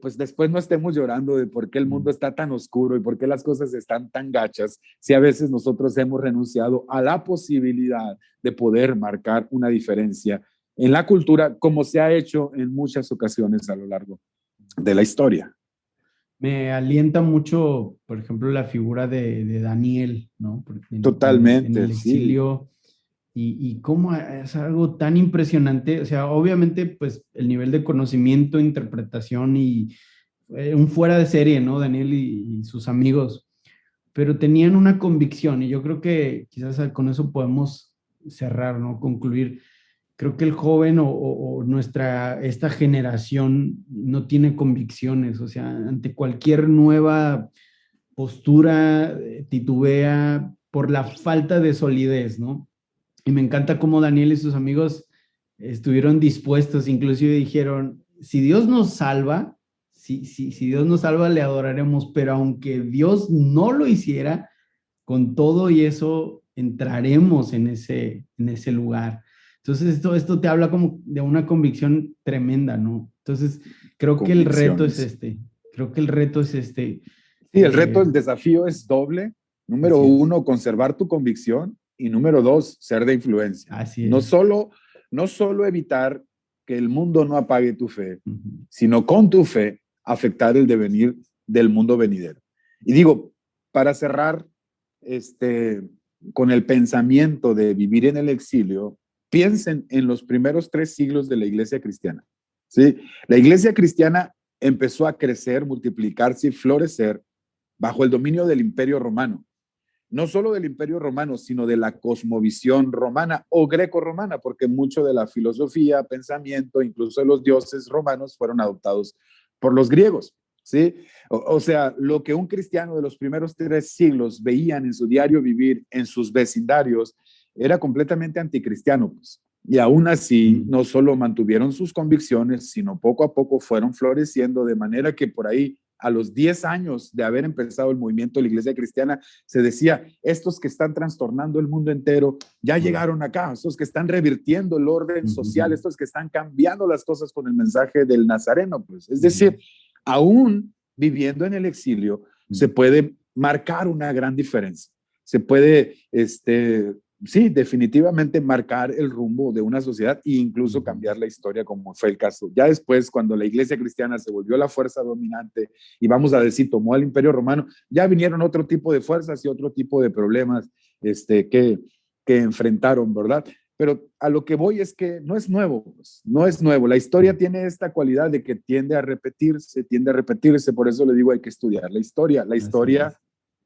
pues después no estemos llorando de por qué el mundo está tan oscuro y por qué las cosas están tan gachas, si a veces nosotros hemos renunciado a la posibilidad de poder marcar una diferencia en la cultura, como se ha hecho en muchas ocasiones a lo largo de la historia. Me alienta mucho, por ejemplo, la figura de Daniel, ¿no? Porque Totalmente, en el exilio, y cómo es algo tan impresionante. O sea, obviamente, pues el nivel de conocimiento, interpretación y un fuera de serie, ¿no? Daniel y sus amigos, pero tenían una convicción, y yo creo que quizás con eso podemos cerrar, ¿no? Concluir. Creo que el joven o esta generación no tiene convicciones, o sea, ante cualquier nueva postura titubea por la falta de solidez, ¿no? Y me encanta cómo Daniel y sus amigos estuvieron dispuestos, inclusive dijeron, si Dios nos salva, si Dios nos salva, le adoraremos, pero aunque Dios no lo hiciera, con todo y eso entraremos en ese lugar. Entonces, esto te habla como de una convicción tremenda, ¿no? Entonces, creo que el reto es este. Creo que el reto es este. Sí, el reto, el desafío es doble. Número uno, conservar tu convicción. Y número dos, ser de influencia. Así es. No solo evitar que el mundo no apague tu fe, sino con tu fe afectar el devenir del mundo venidero. Y digo, para cerrar con el pensamiento de vivir en el exilio, piensen en los primeros 3 siglos de la iglesia cristiana. ¿Sí? La iglesia cristiana empezó a crecer, multiplicarse y florecer bajo el dominio del Imperio Romano. No solo del Imperio Romano, sino de la cosmovisión romana o greco-romana, porque mucho de la filosofía, pensamiento, incluso de los dioses romanos fueron adoptados por los griegos. ¿Sí? O sea, lo que un cristiano de los primeros 3 siglos veían en su diario vivir, en sus vecindarios, era completamente anticristiano, pues. Y aún así, no solo mantuvieron sus convicciones, sino poco a poco fueron floreciendo, de manera que por ahí, a los 10 años de haber empezado el movimiento de la iglesia cristiana, se decía, estos que están trastornando el mundo entero, ya llegaron acá, estos que están revirtiendo el orden social, estos que están cambiando las cosas con el mensaje del Nazareno, pues. Es decir, aún viviendo en el exilio, se puede marcar una gran diferencia. Se puede sí, definitivamente marcar el rumbo de una sociedad e incluso cambiar la historia, como fue el caso. Ya después, cuando la iglesia cristiana se volvió la fuerza dominante y vamos a decir, tomó al imperio romano, ya vinieron otro tipo de fuerzas y otro tipo de problemas que enfrentaron, ¿verdad? Pero a lo que voy es que no es nuevo, pues, no es nuevo. La historia tiene esta cualidad de que tiende a repetirse, por eso le digo hay que estudiar la historia. La historia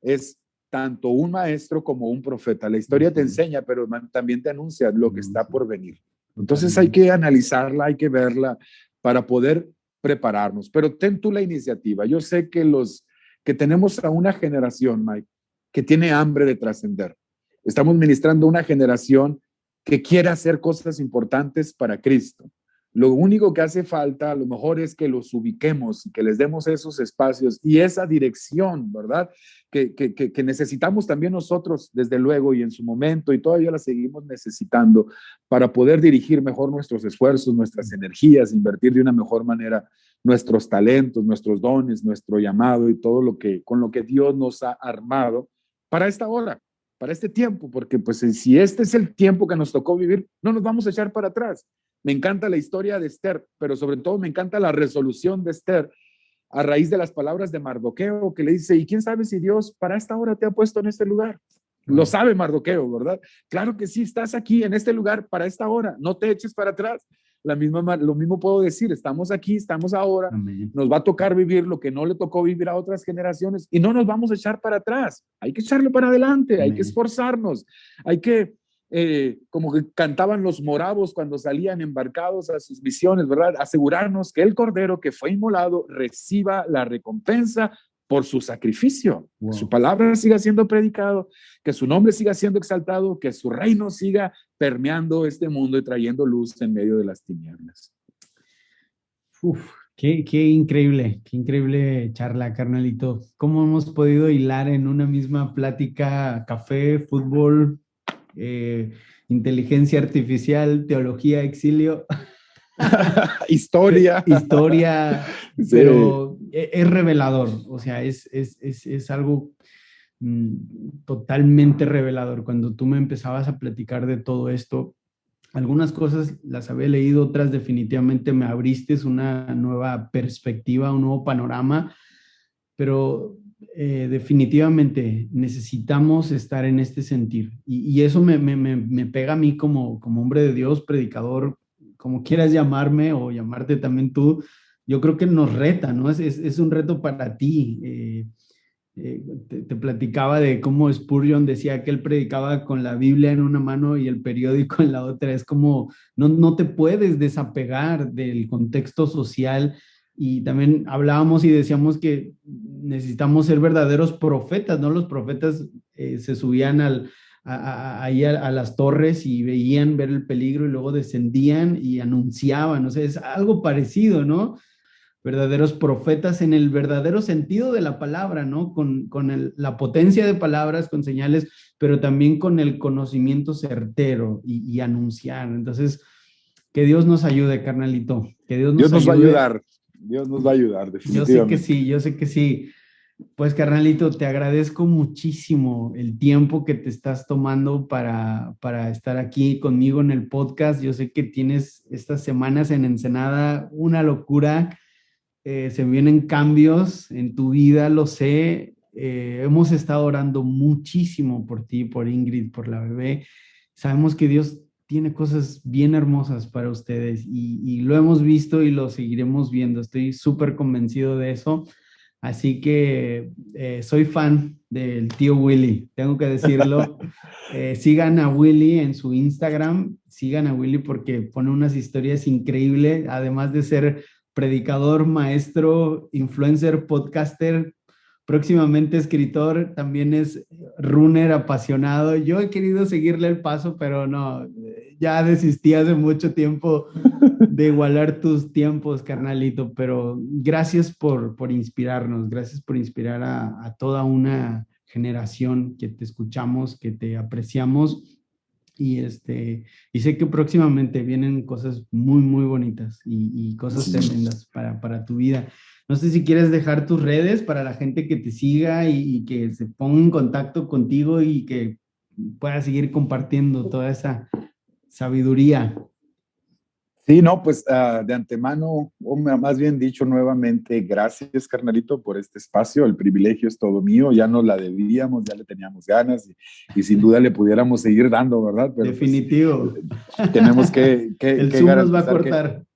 es tanto un maestro como un profeta. La historia te enseña, pero también te anuncia lo que está por venir. Entonces hay que analizarla, hay que verla para poder prepararnos. Pero ten tú la iniciativa. Yo sé que tenemos a una generación, Mike, que tiene hambre de trascender. Estamos ministrando a una generación que quiere hacer cosas importantes para Cristo. Lo único que hace falta a lo mejor es que los ubiquemos y que les demos esos espacios y esa dirección, ¿verdad? Que necesitamos también nosotros, desde luego, y en su momento, y todavía la seguimos necesitando para poder dirigir mejor nuestros esfuerzos, nuestras energías, invertir de una mejor manera nuestros talentos, nuestros dones, nuestro llamado y todo con lo que Dios nos ha armado para esta hora, para este tiempo, porque pues si este es el tiempo que nos tocó vivir, no nos vamos a echar para atrás. Me encanta la historia de Esther, pero sobre todo me encanta la resolución de Esther a raíz de las palabras de Mardoqueo, que le dice, ¿y quién sabe si Dios para esta hora te ha puesto en este lugar? Lo sabe Mardoqueo, ¿verdad? Claro que sí, estás aquí en este lugar para esta hora, no te eches para atrás. Lo mismo puedo decir, estamos aquí, estamos ahora, Amén. Nos va a tocar vivir lo que no le tocó vivir a otras generaciones y no nos vamos a echar para atrás, hay que echarle para adelante, Amén. Hay que esforzarnos, hay que, como que cantaban los moravos cuando salían embarcados a sus misiones, ¿verdad? Asegurarnos que el cordero que fue inmolado reciba la recompensa por su sacrificio, wow. Que su palabra siga siendo predicado, que su nombre siga siendo exaltado, que su reino siga permeando este mundo y trayendo luz en medio de las tinieblas. Qué increíble charla, carnalito. ¿Cómo hemos podido hilar en una misma plática café, fútbol, inteligencia artificial, teología, exilio? Historia. Sí. Pero es revelador, o sea, es algo totalmente revelador. Cuando tú me empezabas a platicar de todo esto, algunas cosas las había leído, otras definitivamente me abriste una nueva perspectiva, un nuevo panorama, pero definitivamente necesitamos estar en este sentir. Y eso me pega a mí como hombre de Dios, predicador, como quieras llamarme o llamarte también tú. Yo creo que nos reta, ¿no? Es un reto para ti. Te platicaba de cómo Spurgeon decía que él predicaba con la Biblia en una mano y el periódico en la otra. Es como, no te puedes desapegar del contexto social. Y también hablábamos y decíamos que necesitamos ser verdaderos profetas, ¿no? Los profetas se subían ahí a las torres y veían ver el peligro y luego descendían y anunciaban. O sea, es algo parecido, ¿no? Verdaderos profetas en el verdadero sentido de la palabra, ¿no? Con la potencia de palabras, con señales, pero también con el conocimiento certero y anunciar. Entonces, que Dios nos ayude, carnalito. Que Dios nos ayude. Va a ayudar. Dios nos va a ayudar, definitivamente. Yo sé que sí. Pues, carnalito, te agradezco muchísimo el tiempo que te estás tomando para estar aquí conmigo en el podcast. Yo sé que tienes estas semanas en Ensenada una locura. Se vienen cambios en tu vida, lo sé. Hemos estado orando muchísimo por ti, por Ingrid, por la bebé. Sabemos que Dios tiene cosas bien hermosas para ustedes y lo hemos visto y lo seguiremos viendo. Estoy súper convencido de eso. Así que soy fan del tío Willy, tengo que decirlo. Sigan a Willy en su Instagram, sigan a Willy porque pone unas historias increíbles, además de ser predicador, maestro, influencer, podcaster, próximamente escritor, también es runner apasionado. Yo he querido seguirle el paso, pero no, ya desistí hace mucho tiempo de igualar tus tiempos, carnalito, pero gracias por inspirarnos, gracias por inspirar a toda una generación que te escuchamos, que te apreciamos. Y sé que próximamente vienen cosas muy bonitas y cosas tremendas para tu vida. No sé si quieres dejar tus redes para la gente que te siga y que se ponga en contacto contigo y que puedas seguir compartiendo toda esa sabiduría. Sí, no, pues de antemano, o más bien dicho nuevamente, gracias, carnalito, por este espacio. El privilegio es todo mío, ya nos la debíamos, ya le teníamos ganas y sin duda le pudiéramos seguir dando, ¿verdad? Pero Definitivo. pues tenemos El que Zoom nos va a garantizar cortar.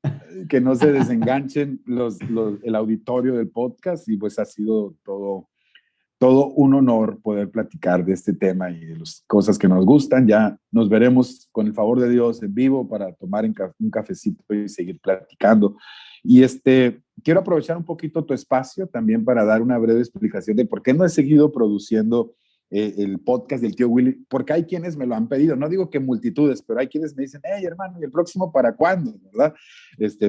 que no se desenganchen el auditorio del podcast y pues ha sido todo un honor poder platicar de este tema y de las cosas que nos gustan. Ya nos veremos con el favor de Dios en vivo para tomar un cafecito y seguir platicando. Y quiero aprovechar un poquito tu espacio también para dar una breve explicación de por qué no he seguido produciendo el podcast del tío Willy, porque hay quienes me lo han pedido. No digo que multitudes, pero hay quienes me dicen, hey, hermano, ¿y el próximo para cuándo? ¿Verdad?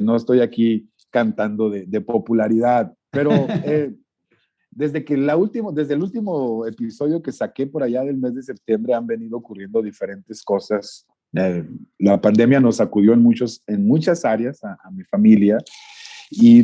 No estoy aquí cantando de popularidad, pero desde el último episodio que saqué por allá del mes de septiembre han venido ocurriendo diferentes cosas. La pandemia nos sacudió en muchas áreas a mi familia y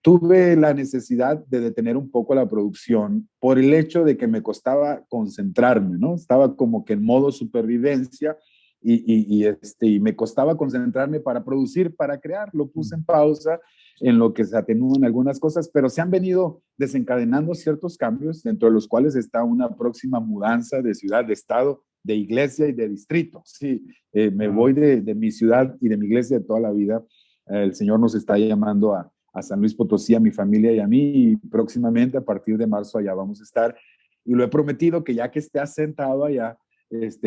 tuve la necesidad de detener un poco la producción por el hecho de que me costaba concentrarme, ¿no? Estaba como que en modo supervivencia y me costaba concentrarme para producir, para crear. Lo puse en pausa en lo que se atenúan algunas cosas, pero se han venido desencadenando ciertos cambios, dentro de los cuales está una próxima mudanza de ciudad, de estado, de iglesia y de distrito. Sí, me voy de mi ciudad y de mi iglesia de toda la vida. El Señor nos está llamando a San Luis Potosí, a mi familia y a mí, y próximamente a partir de marzo allá vamos a estar. Y lo he prometido que ya que esté asentado allá,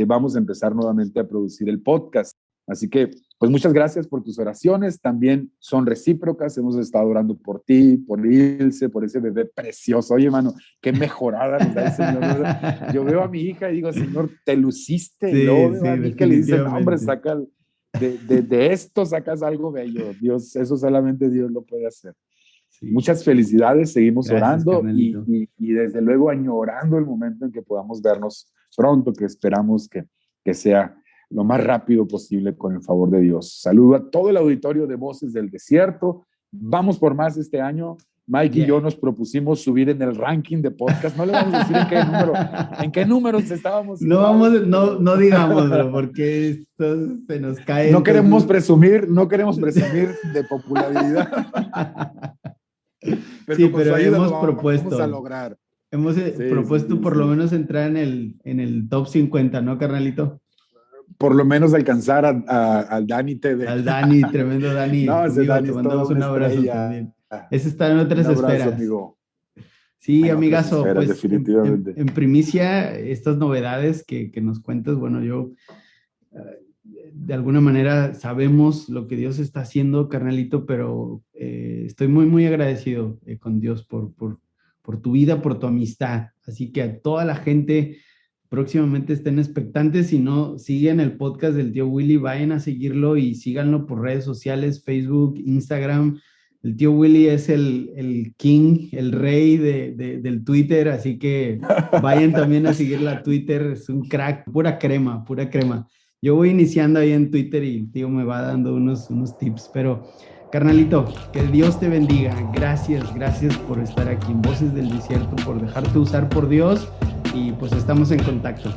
vamos a empezar nuevamente a producir el podcast. Así que, pues muchas gracias por tus oraciones, también son recíprocas, hemos estado orando por ti, por Ilse, por ese bebé precioso. Oye, hermano, qué mejorada nos da el Señor. Yo veo a mi hija y digo, Señor, te luciste, Sí, y luego veo sí, a mí que le dicen, no, hombre, saca, de esto sacas algo bello. Dios, eso solamente Dios lo puede hacer. Sí. Muchas felicidades, seguimos orando y desde luego añorando el momento en que podamos vernos pronto, que esperamos que sea lo más rápido posible con el favor de Dios. Saludo a todo el auditorio de Voces del Desierto. Vamos por más este año. Mike y yo nos propusimos subir en el ranking de podcast. No le vamos a decir en qué números estábamos. No digamos, bro, porque esto se nos cae. No queremos presumir de popularidad. pero hemos propuesto. Vamos a lograr. Hemos propuesto por lo menos entrar en el top 50, ¿no, carnalito? Por lo menos alcanzar al Dani TV. Al Dani, tremendo Dani. No, ese amigo, Dani te mandamos un abrazo también. Ese está en otras esferas. Amigo. Sí, amigazo, esferas, pues definitivamente. En primicia, estas novedades que nos cuentas, bueno, yo de alguna manera sabemos lo que Dios está haciendo, carnalito, pero estoy muy, muy agradecido con Dios por tu vida, por tu amistad. Así que a toda la gente, próximamente estén expectantes. Si no siguen el podcast del tío Willy, vayan a seguirlo y síganlo por redes sociales, Facebook, Instagram. El tío Willy es el king, el rey del Twitter, así que vayan también a seguirla a Twitter. Es un crack, pura crema, pura crema. Yo voy iniciando ahí en Twitter y el tío me va dando unos tips, pero carnalito, que Dios te bendiga. Gracias por estar aquí en Voces del Desierto, por dejarte usar por Dios y pues estamos en contacto.